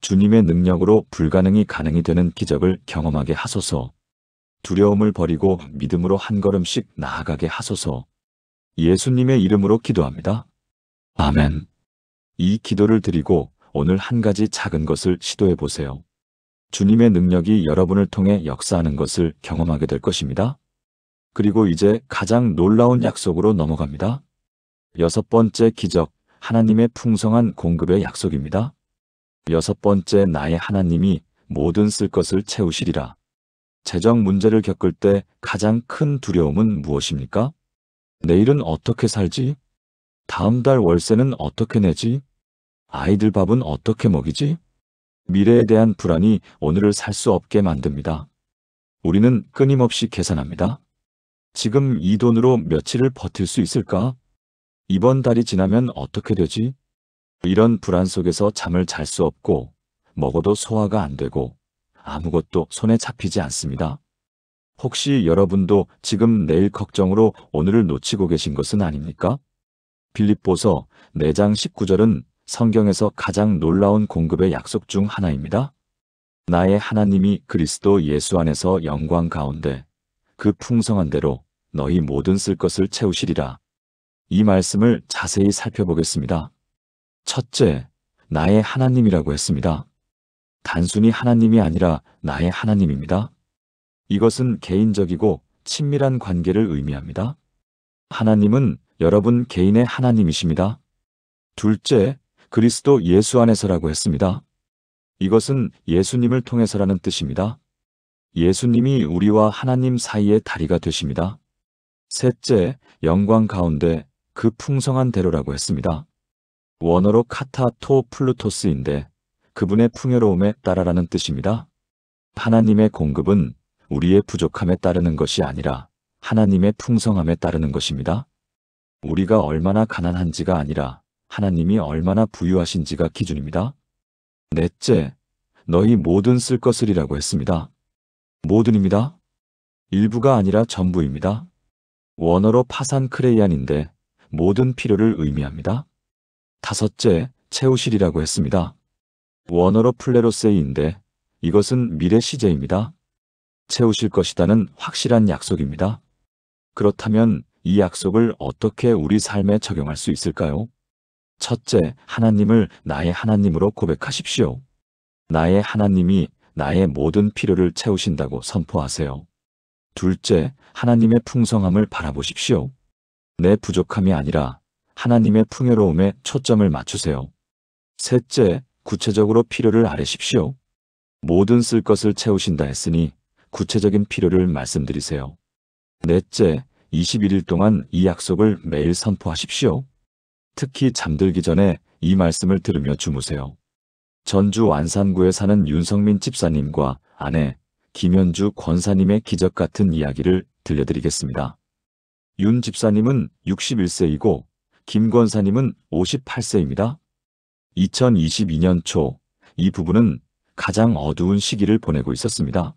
주님의 능력으로 불가능이 가능이 되는 기적을 경험하게 하소서. 두려움을 버리고 믿음으로 한 걸음씩 나아가게 하소서. 예수님의 이름으로 기도합니다. 아멘. 이 기도를 드리고 오늘 한 가지 작은 것을 시도해 보세요. 주님의 능력이 여러분을 통해 역사하는 것을 경험하게 될 것입니다. 그리고 이제 가장 놀라운 약속으로 넘어갑니다. 6번째 기적, 하나님의 풍성한 공급의 약속입니다. 6번째, 나의 하나님이 모든 쓸 것을 채우시리라. 재정 문제를 겪을 때 가장 큰 두려움은 무엇입니까? 내일은 어떻게 살지? 다음 달 월세는 어떻게 내지? 아이들 밥은 어떻게 먹이지? 미래에 대한 불안이 오늘을 살 수 없게 만듭니다. 우리는 끊임없이 계산합니다. 지금 이 돈으로 며칠을 버틸 수 있을까? 이번 달이 지나면 어떻게 되지? 이런 불안 속에서 잠을 잘 수 없고 먹어도 소화가 안 되고 아무것도 손에 잡히지 않습니다. 혹시 여러분도 지금 내일 걱정으로 오늘을 놓치고 계신 것은 아닙니까? 빌립보서 4장 19절은 성경에서 가장 놀라운 공급의 약속 중 하나입니다. 나의 하나님이 그리스도 예수 안에서 영광 가운데 그 풍성한 대로 너희 모든 쓸 것을 채우시리라. 이 말씀을 자세히 살펴보겠습니다. 첫째, 나의 하나님이라고 했습니다. 단순히 하나님이 아니라 나의 하나님입니다. 이것은 개인적이고 친밀한 관계를 의미합니다. 하나님은 여러분 개인의 하나님이십니다. 둘째, 그리스도 예수 안에서라고 했습니다. 이것은 예수님을 통해서라는 뜻입니다. 예수님이 우리와 하나님 사이의 다리가 되십니다. 셋째, 영광 가운데 그 풍성한 대로라고 했습니다. 원어로 카타토 플루토스인데 그분의 풍요로움에 따라라는 뜻입니다. 하나님의 공급은 우리의 부족함에 따르는 것이 아니라 하나님의 풍성함에 따르는 것입니다. 우리가 얼마나 가난한지가 아니라 하나님이 얼마나 부유하신지가 기준입니다. 넷째, 너희 모든 쓸 것을이라고 했습니다. 모든입니다. 일부가 아니라 전부입니다. 원어로 파산 크레이안인데 모든 필요를 의미합니다. 다섯째, 채우시리라고 했습니다. 원어로 플레로세이인데 이것은 미래 시제입니다. 채우실 것이다는 확실한 약속입니다. 그렇다면 이 약속을 어떻게 우리 삶에 적용할 수 있을까요? 첫째, 하나님을 나의 하나님으로 고백하십시오. 나의 하나님이 나의 모든 필요를 채우신다고 선포하세요. 둘째, 하나님의 풍성함을 바라보십시오. 내 부족함이 아니라 하나님의 풍요로움에 초점을 맞추세요. 셋째, 구체적으로 필요를 아뢰십시오. 모든 쓸 것을 채우신다 했으니 구체적인 필요를 말씀드리세요. 넷째, 21일 동안 이 약속을 매일 선포하십시오. 특히 잠들기 전에 이 말씀을 들으며 주무세요. 전주 완산구에 사는 윤성민 집사님과 아내 김현주 권사님의 기적 같은 이야기를 들려드리겠습니다. 윤 집사님은 61세이고 김 권사님은 58세입니다. 2022년 초 이 부부는 가장 어두운 시기를 보내고 있었습니다.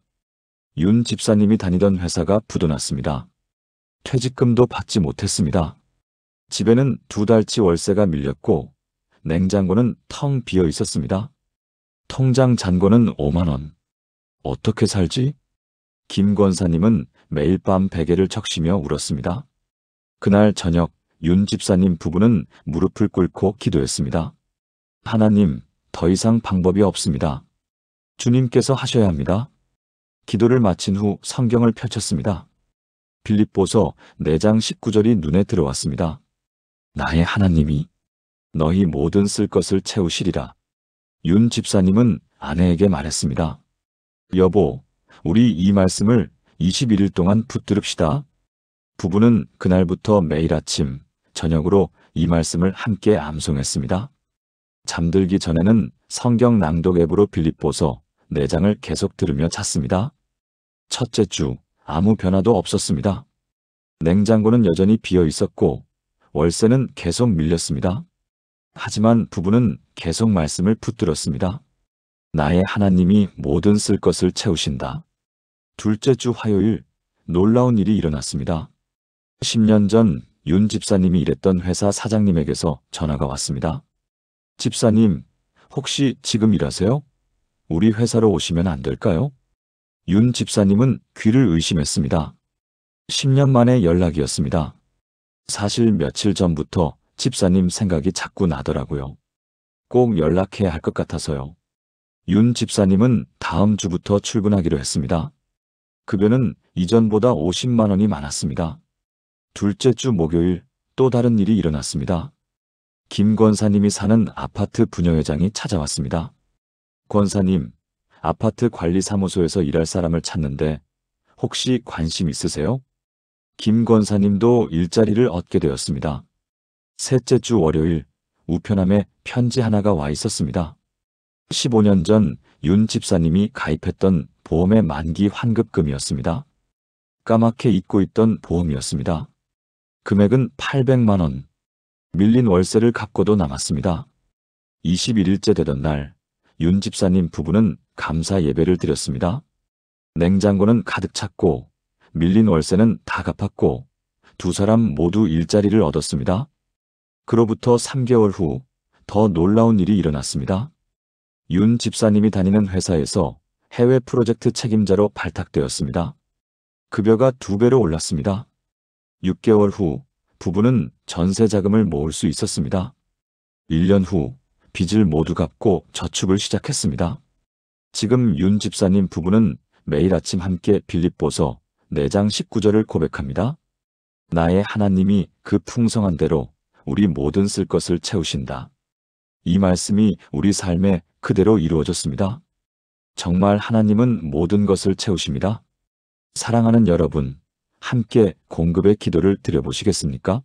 윤 집사님이 다니던 회사가 부도났습니다. 퇴직금도 받지 못했습니다. 집에는 2달치 월세가 밀렸고 냉장고는 텅 비어 있었습니다. 통장 잔고는 5만 원. 어떻게 살지? 김 권사님은 매일 밤 베개를 적시며 울었습니다. 그날 저녁 윤 집사님 부부는 무릎을 꿇고 기도했습니다. 하나님, 더 이상 방법이 없습니다. 주님께서 하셔야 합니다. 기도를 마친 후 성경을 펼쳤습니다. 빌립보서 4장 19절이 눈에 들어왔습니다. 나의 하나님이 너희 모든 쓸 것을 채우시리라. 윤 집사님은 아내에게 말했습니다. 여보, 우리 이 말씀을 21일 동안 붙들읍시다. 부부는 그날부터 매일 아침, 저녁으로 이 말씀을 함께 암송했습니다. 잠들기 전에는 성경 낭독 앱으로 빌립보서 4장을 계속 들으며 잤습니다. 첫째 주, 아무 변화도 없었습니다. 냉장고는 여전히 비어 있었고 월세는 계속 밀렸습니다. 하지만 부부는 계속 말씀을 붙들었습니다. 나의 하나님이 모든 쓸 것을 채우신다. 둘째 주 화요일, 놀라운 일이 일어났습니다. 10년 전 윤 집사님이 일했던 회사 사장님에게서 전화가 왔습니다. 집사님, 혹시 지금 일하세요? 우리 회사로 오시면 안 될까요? 윤 집사님은 귀를 의심했습니다. 10년 만에 연락이었습니다. 사실 며칠 전부터 집사님 생각이 자꾸 나더라고요. 꼭 연락해야 할 것 같아서요. 윤 집사님은 다음 주부터 출근하기로 했습니다. 급여는 이전보다 50만 원이 많았습니다. 둘째 주 목요일 또 다른 일이 일어났습니다. 김 권사님이 사는 아파트 부녀회장이 찾아왔습니다. 권사님, 아파트 관리사무소에서 일할 사람을 찾는데 혹시 관심 있으세요? 김 권사님도 일자리를 얻게 되었습니다. 셋째 주 월요일, 우편함에 편지 하나가 와 있었습니다. 15년 전 윤 집사님이 가입했던 보험의 만기 환급금이었습니다. 까맣게 잊고 있던 보험이었습니다. 금액은 800만 원. 밀린 월세를 갚고도 남았습니다. 21일째 되던 날, 윤 집사님 부부는 감사 예배를 드렸습니다. 냉장고는 가득 찼고 밀린 월세는 다 갚았고 두 사람 모두 일자리를 얻었습니다. 그로부터 3개월 후 더 놀라운 일이 일어났습니다. 윤 집사님이 다니는 회사에서 해외 프로젝트 책임자로 발탁되었습니다. 급여가 2배로 올랐습니다. 6개월 후 부부는 전세 자금을 모을 수 있었습니다. 1년 후 빚을 모두 갚고 저축을 시작했습니다. 지금 윤 집사님 부부는 매일 아침 함께 빌립보서 4장 19절을 고백합니다. 나의 하나님이 그 풍성한 대로 우리 모든 쓸 것을 채우신다. 이 말씀이 우리 삶에 그대로 이루어졌습니다. 정말 하나님은 모든 것을 채우십니다. 사랑하는 여러분, 함께 공급의 기도를 드려보시겠습니까?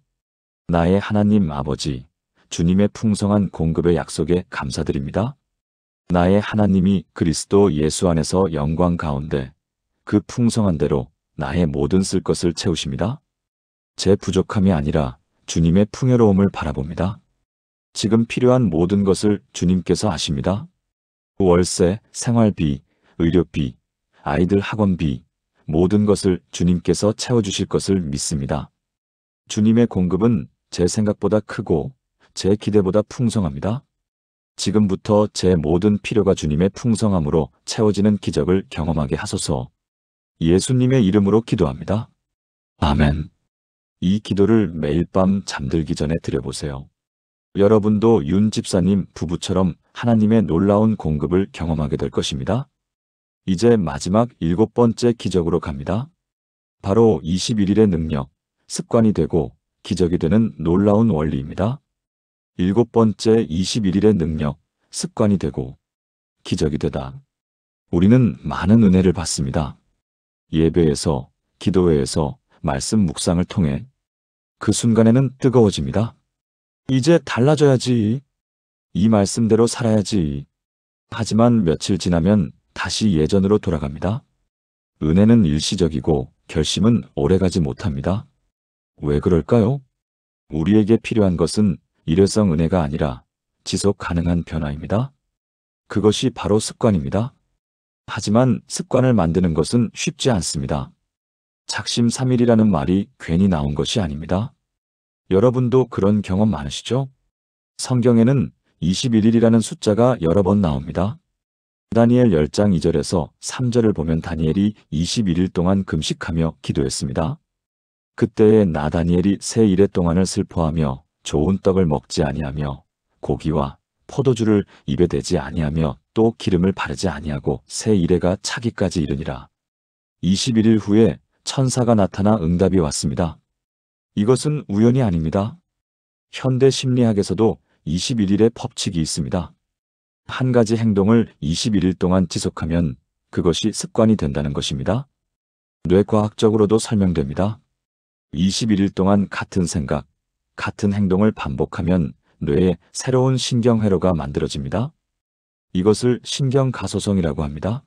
나의 하나님 아버지, 주님의 풍성한 공급의 약속에 감사드립니다. 나의 하나님이 그리스도 예수 안에서 영광 가운데 그 풍성한 대로 나의 모든 쓸 것을 채우십니다. 제 부족함이 아니라 주님의 풍요로움을 바라봅니다. 지금 필요한 모든 것을 주님께서 아십니다. 월세, 생활비, 의료비, 아이들 학원비, 모든 것을 주님께서 채워주실 것을 믿습니다. 주님의 공급은 제 생각보다 크고 제 기대보다 풍성합니다. 지금부터 제 모든 필요가 주님의 풍성함으로 채워지는 기적을 경험하게 하소서. 예수님의 이름으로 기도합니다. 아멘. 이 기도를 매일 밤 잠들기 전에 드려보세요. 여러분도 윤 집사님 부부처럼 하나님의 놀라운 공급을 경험하게 될 것입니다. 이제 마지막 7번째 기적으로 갑니다. 바로 21일의 능력, 습관이 되고 기적이 되는 놀라운 원리입니다. 7번째 21일의 능력, 습관이 되고 기적이 되다. 우리는 많은 은혜를 받습니다. 예배에서, 기도회에서, 말씀 묵상을 통해 그 순간에는 뜨거워집니다. 이제 달라져야지. 이 말씀대로 살아야지. 하지만 며칠 지나면 다시 예전으로 돌아갑니다. 은혜는 일시적이고 결심은 오래가지 못합니다. 왜 그럴까요? 우리에게 필요한 것은 일회성 은혜가 아니라 지속 가능한 변화입니다. 그것이 바로 습관입니다. 하지만 습관을 만드는 것은 쉽지 않습니다. 작심삼일이라는 말이 괜히 나온 것이 아닙니다. 여러분도 그런 경험 많으시죠? 성경에는 21일이라는 숫자가 여러 번 나옵니다. 다니엘 10장 2절에서 3절을 보면 다니엘이 21일 동안 금식하며 기도했습니다. 그때에 나 다니엘이 새 일의 동안을 슬퍼하며 좋은 떡을 먹지 아니하며 고기와 포도주를 입에 대지 아니하며 또 기름을 바르지 아니하고 새 이레가 차기까지 이르니라. 21일 후에 천사가 나타나 응답이 왔습니다. 이것은 우연이 아닙니다. 현대 심리학에서도 21일의 법칙이 있습니다. 한 가지 행동을 21일 동안 지속하면 그것이 습관이 된다는 것입니다. 뇌과학적으로도 설명됩니다. 21일 동안 같은 생각, 같은 행동을 반복하면 뇌에 새로운 신경회로가 만들어집니다. 이것을 신경가소성이라고 합니다.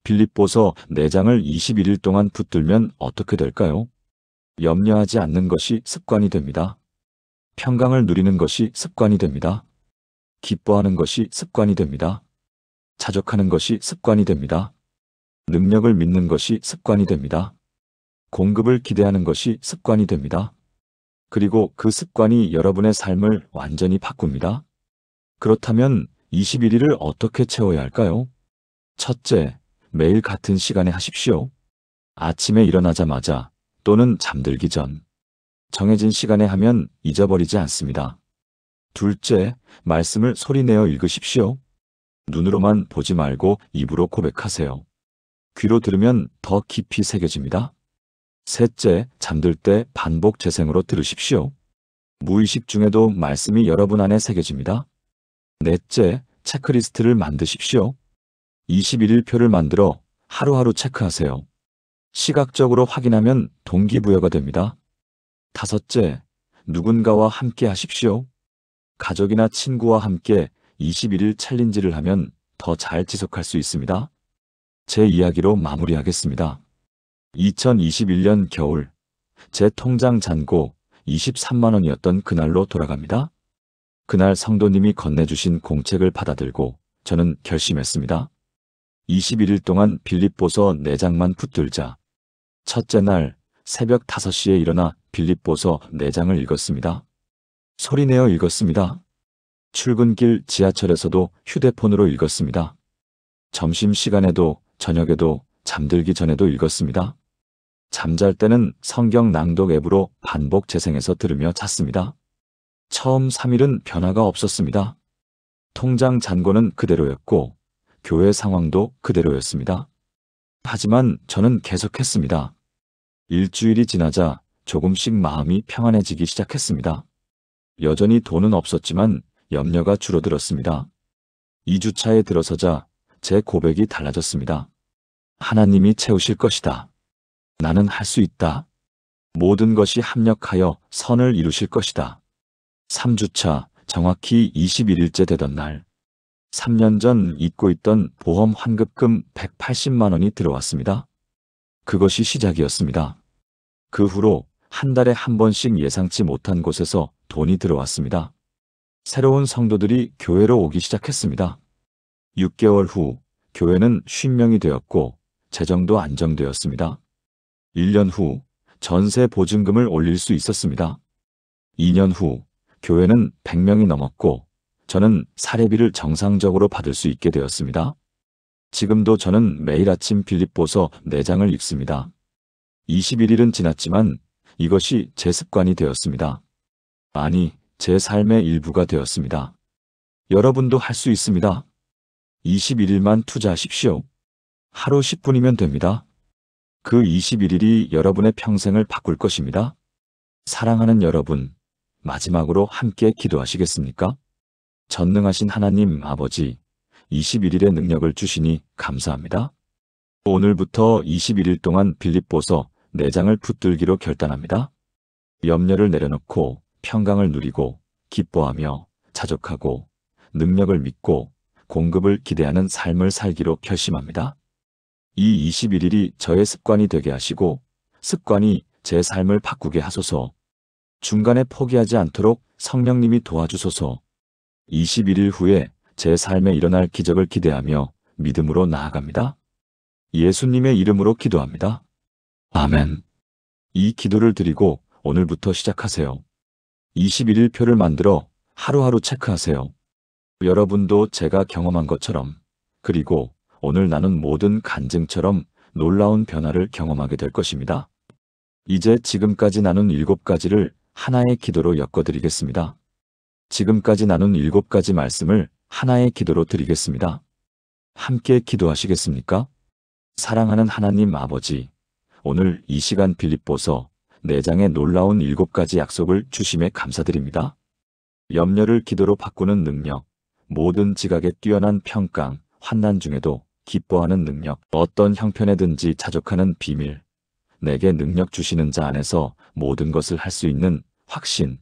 빌립보서 4장을 21일 동안 붙들면 어떻게 될까요? 염려하지 않는 것이 습관이 됩니다. 평강을 누리는 것이 습관이 됩니다. 기뻐하는 것이 습관이 됩니다. 자족하는 것이 습관이 됩니다. 능력을 믿는 것이 습관이 됩니다. 공급을 기대하는 것이 습관이 됩니다. 그리고 그 습관이 여러분의 삶을 완전히 바꿉니다. 그렇다면 21일을 어떻게 채워야 할까요? 첫째, 매일 같은 시간에 하십시오. 아침에 일어나자마자 또는 잠들기 전. 정해진 시간에 하면 잊어버리지 않습니다. 둘째, 말씀을 소리내어 읽으십시오. 눈으로만 보지 말고 입으로 고백하세요. 귀로 들으면 더 깊이 새겨집니다. 셋째, 잠들 때 반복 재생으로 들으십시오. 무의식 중에도 말씀이 여러분 안에 새겨집니다. 넷째, 체크리스트를 만드십시오. 21일 표를 만들어 하루하루 체크하세요. 시각적으로 확인하면 동기부여가 됩니다. 다섯째, 누군가와 함께 하십시오. 가족이나 친구와 함께 21일 챌린지를 하면 더 잘 지속할 수 있습니다. 제 이야기로 마무리하겠습니다. 2021년 겨울, 제 통장 잔고 23만 원이었던 그날로 돌아갑니다. 그날 성도님이 건네주신 공책을 받아들고 저는 결심했습니다. 21일 동안 빌립보서 4장만 붙들자. 첫째 날 새벽 5시에 일어나 빌립보서 4장을 읽었습니다. 소리내어 읽었습니다. 출근길 지하철에서도 휴대폰으로 읽었습니다. 점심시간에도 저녁에도 잠들기 전에도 읽었습니다. 잠잘 때는 성경 낭독 앱으로 반복 재생해서 들으며 잤습니다. 처음 3일은 변화가 없었습니다. 통장 잔고는 그대로였고 교회 상황도 그대로였습니다. 하지만 저는 계속했습니다. 일주일이 지나자 조금씩 마음이 평안해지기 시작했습니다. 여전히 돈은 없었지만 염려가 줄어들었습니다. 2주차에 들어서자 제 고백이 달라졌습니다. 하나님이 채우실 것이다. 나는 할 수 있다. 모든 것이 합력하여 선을 이루실 것이다. 3주차, 정확히 21일째 되던 날, 3년 전 잊고 있던 보험 환급금 180만 원이 들어왔습니다. 그것이 시작이었습니다. 그 후로 한 달에 한 번씩 예상치 못한 곳에서 돈이 들어왔습니다. 새로운 성도들이 교회로 오기 시작했습니다. 6개월 후 교회는 50명이 되었고 재정도 안정되었습니다. 1년 후 전세 보증금을 올릴 수 있었습니다. 2년 후 교회는 100명이 넘었고 저는 사례비를 정상적으로 받을 수 있게 되었습니다. 지금도 저는 매일 아침 빌립보서 4장을 읽습니다. 21일은 지났지만 이것이 제 습관이 되었습니다. 아니, 제 삶의 일부가 되었습니다. 여러분도 할 수 있습니다. 21일만 투자하십시오. 하루 10분이면 됩니다. 그 21일이 여러분의 평생을 바꿀 것입니다. 사랑하는 여러분, 마지막으로 함께 기도하시겠습니까? 전능하신 하나님 아버지, 21일의 능력을 주시니 감사합니다. 오늘부터 21일 동안 빌립보서 4장을 붙들기로 결단합니다. 염려를 내려놓고 평강을 누리고 기뻐하며 자족하고 능력을 믿고 공급을 기대하는 삶을 살기로 결심합니다. 이 21일이 저의 습관이 되게 하시고 습관이 제 삶을 바꾸게 하소서. 중간에 포기하지 않도록 성령님이 도와주소서. 21일 후에 제 삶에 일어날 기적을 기대하며 믿음으로 나아갑니다. 예수님의 이름으로 기도합니다. 아멘. 이 기도를 드리고 오늘부터 시작하세요. 21일 표를 만들어 하루하루 체크하세요. 여러분도 제가 경험한 것처럼, 그리고 오늘 나눈 모든 간증처럼 놀라운 변화를 경험하게 될 것입니다. 이제 지금까지 나눈 7가지를 하나의 기도로 엮어드리겠습니다. 지금까지 나눈 7가지 말씀을 하나의 기도로 드리겠습니다. 함께 기도하시겠습니까? 사랑하는 하나님 아버지, 오늘 이 시간 빌립보서 4장의 놀라운 7가지 약속을 주심에 감사드립니다. 염려를 기도로 바꾸는 능력, 모든 지각에 뛰어난 평강, 환난 중에도 기뻐하는 능력, 어떤 형편에든지 자족하는 비밀, 내게 능력 주시는 자 안에서 모든 것을 할 수 있는 확신,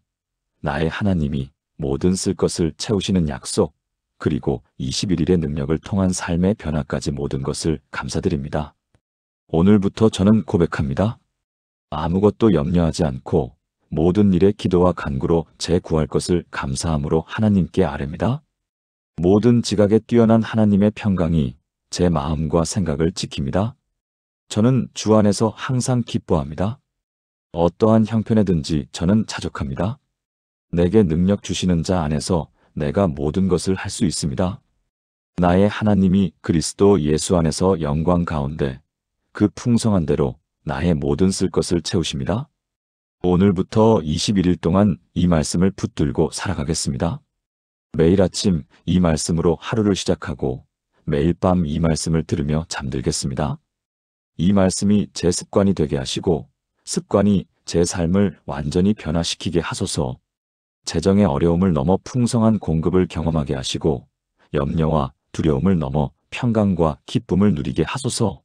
나의 하나님이 모든 쓸 것을 채우시는 약속, 그리고 21일의 능력을 통한 삶의 변화까지 모든 것을 감사드립니다. 오늘부터 저는 고백합니다. 아무것도 염려하지 않고 모든 일에 기도와 간구로 제 구할 것을 감사함으로 하나님께 아뢰니다. 모든 지각에 뛰어난 하나님의 평강이 제 마음과 생각을 지킵니다. 저는 주 안에서 항상 기뻐합니다. 어떠한 형편에든지 저는 자족합니다. 내게 능력 주시는 자 안에서 내가 모든 것을 할 수 있습니다. 나의 하나님이 그리스도 예수 안에서 영광 가운데 그 풍성한 대로 나의 모든 쓸 것을 채우십니다. 오늘부터 21일 동안 이 말씀을 붙들고 살아가겠습니다. 매일 아침 이 말씀으로 하루를 시작하고 매일 밤 이 말씀을 들으며 잠들겠습니다. 이 말씀이 제 습관이 되게 하시고 습관이 제 삶을 완전히 변화시키게 하소서. 재정의 어려움을 넘어 풍성한 공급을 경험하게 하시고 염려와 두려움을 넘어 평강과 기쁨을 누리게 하소서.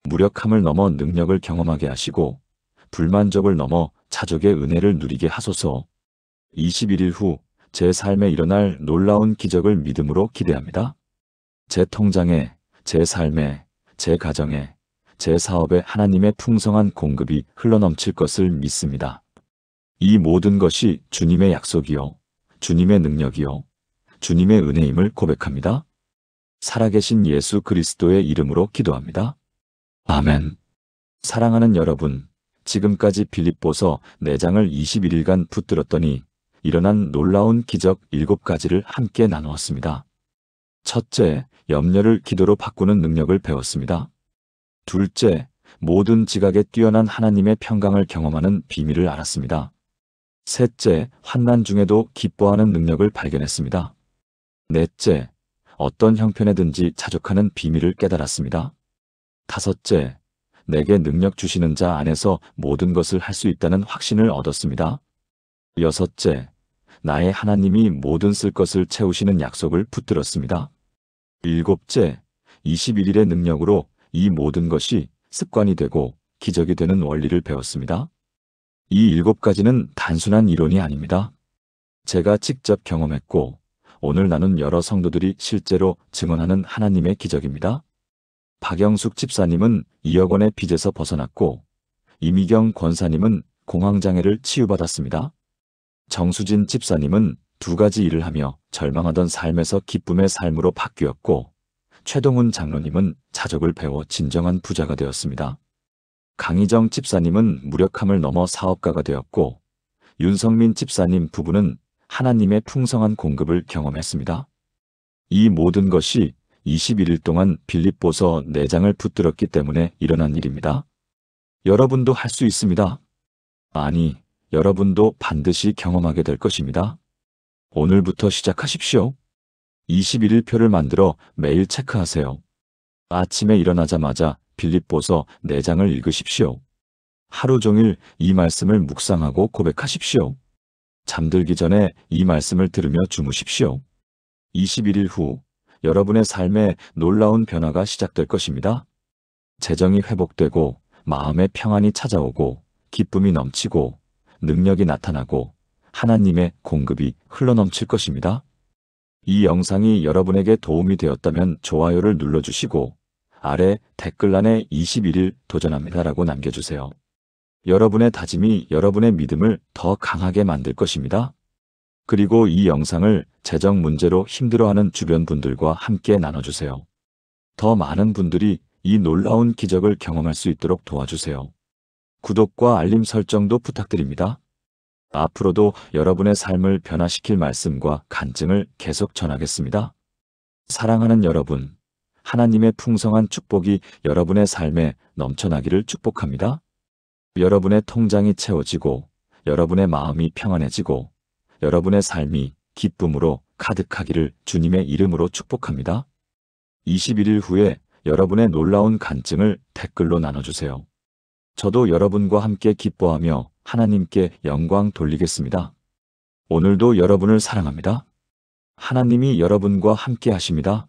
무력함을 넘어 능력을 경험하게 하시고 불만족을 넘어 자족의 은혜를 누리게 하소서. 21일 후 제 삶에 일어날 놀라운 기적을 믿음으로 기대합니다. 제 통장에, 제 삶에, 제 가정에, 제 사업에 하나님의 풍성한 공급이 흘러넘칠 것을 믿습니다. 이 모든 것이 주님의 약속이요, 주님의 능력이요, 주님의 은혜임을 고백합니다. 살아계신 예수 그리스도의 이름으로 기도합니다. 아멘. 사랑하는 여러분, 지금까지 빌립보서 4장을 21일간 붙들었더니 일어난 놀라운 기적 7가지를 함께 나누었습니다. 첫째, 염려를 기도로 바꾸는 능력을 배웠습니다. 둘째, 모든 지각에 뛰어난 하나님의 평강을 경험하는 비밀을 알았습니다. 셋째, 환난 중에도 기뻐하는 능력을 발견했습니다. 넷째, 어떤 형편에든지 자족하는 비밀을 깨달았습니다. 다섯째, 내게 능력 주시는 자 안에서 모든 것을 할 수 있다는 확신을 얻었습니다. 여섯째, 나의 하나님이 모든 쓸 것을 채우시는 약속을 붙들었습니다. 일곱째, 21일의 능력으로 이 모든 것이 습관이 되고 기적이 되는 원리를 배웠습니다. 이 7가지는 단순한 이론이 아닙니다. 제가 직접 경험했고 오늘 나눈 여러 성도들이 실제로 증언하는 하나님의 기적입니다. 박영숙 집사님은 2억 원의 빚에서 벗어났고 이미경 권사님은 공황장애를 치유받았습니다. 정수진 집사님은 2가지 일을 하며 절망하던 삶에서 기쁨의 삶으로 바뀌었고 최동훈 장로님은 자족을 배워 진정한 부자가 되었습니다. 강희정 집사님은 무력함을 넘어 사업가가 되었고 윤성민 집사님 부부는 하나님의 풍성한 공급을 경험했습니다. 이 모든 것이 21일 동안 빌립보서 4장을 붙들었기 때문에 일어난 일입니다. 여러분도 할 수 있습니다. 아니, 여러분도 반드시 경험하게 될 것입니다. 오늘부터 시작하십시오. 21일표를 만들어 매일 체크하세요. 아침에 일어나자마자 빌립보서 4장을 읽으십시오. 하루 종일 이 말씀을 묵상하고 고백하십시오. 잠들기 전에 이 말씀을 들으며 주무십시오. 21일 후 여러분의 삶에 놀라운 변화가 시작될 것입니다. 재정이 회복되고 마음의 평안이 찾아오고 기쁨이 넘치고 능력이 나타나고 하나님의 공급이 흘러넘칠 것입니다. 이 영상이 여러분에게 도움이 되었다면 좋아요를 눌러주시고 아래 댓글란에 21일 도전합니다라고 남겨주세요. 여러분의 다짐이 여러분의 믿음을 더 강하게 만들 것입니다. 그리고 이 영상을 재정 문제로 힘들어하는 주변 분들과 함께 나눠주세요. 더 많은 분들이 이 놀라운 기적을 경험할 수 있도록 도와주세요. 구독과 알림 설정도 부탁드립니다. 앞으로도 여러분의 삶을 변화시킬 말씀과 간증을 계속 전하겠습니다. 사랑하는 여러분, 하나님의 풍성한 축복이 여러분의 삶에 넘쳐나기를 축복합니다. 여러분의 통장이 채워지고 여러분의 마음이 평안해지고 여러분의 삶이 기쁨으로 가득하기를 주님의 이름으로 축복합니다. 21일 후에 여러분의 놀라운 간증을 댓글로 나눠주세요. 저도 여러분과 함께 기뻐하며 하나님께 영광 돌리겠습니다. 오늘도 여러분을 사랑합니다. 하나님이 여러분과 함께 하십니다.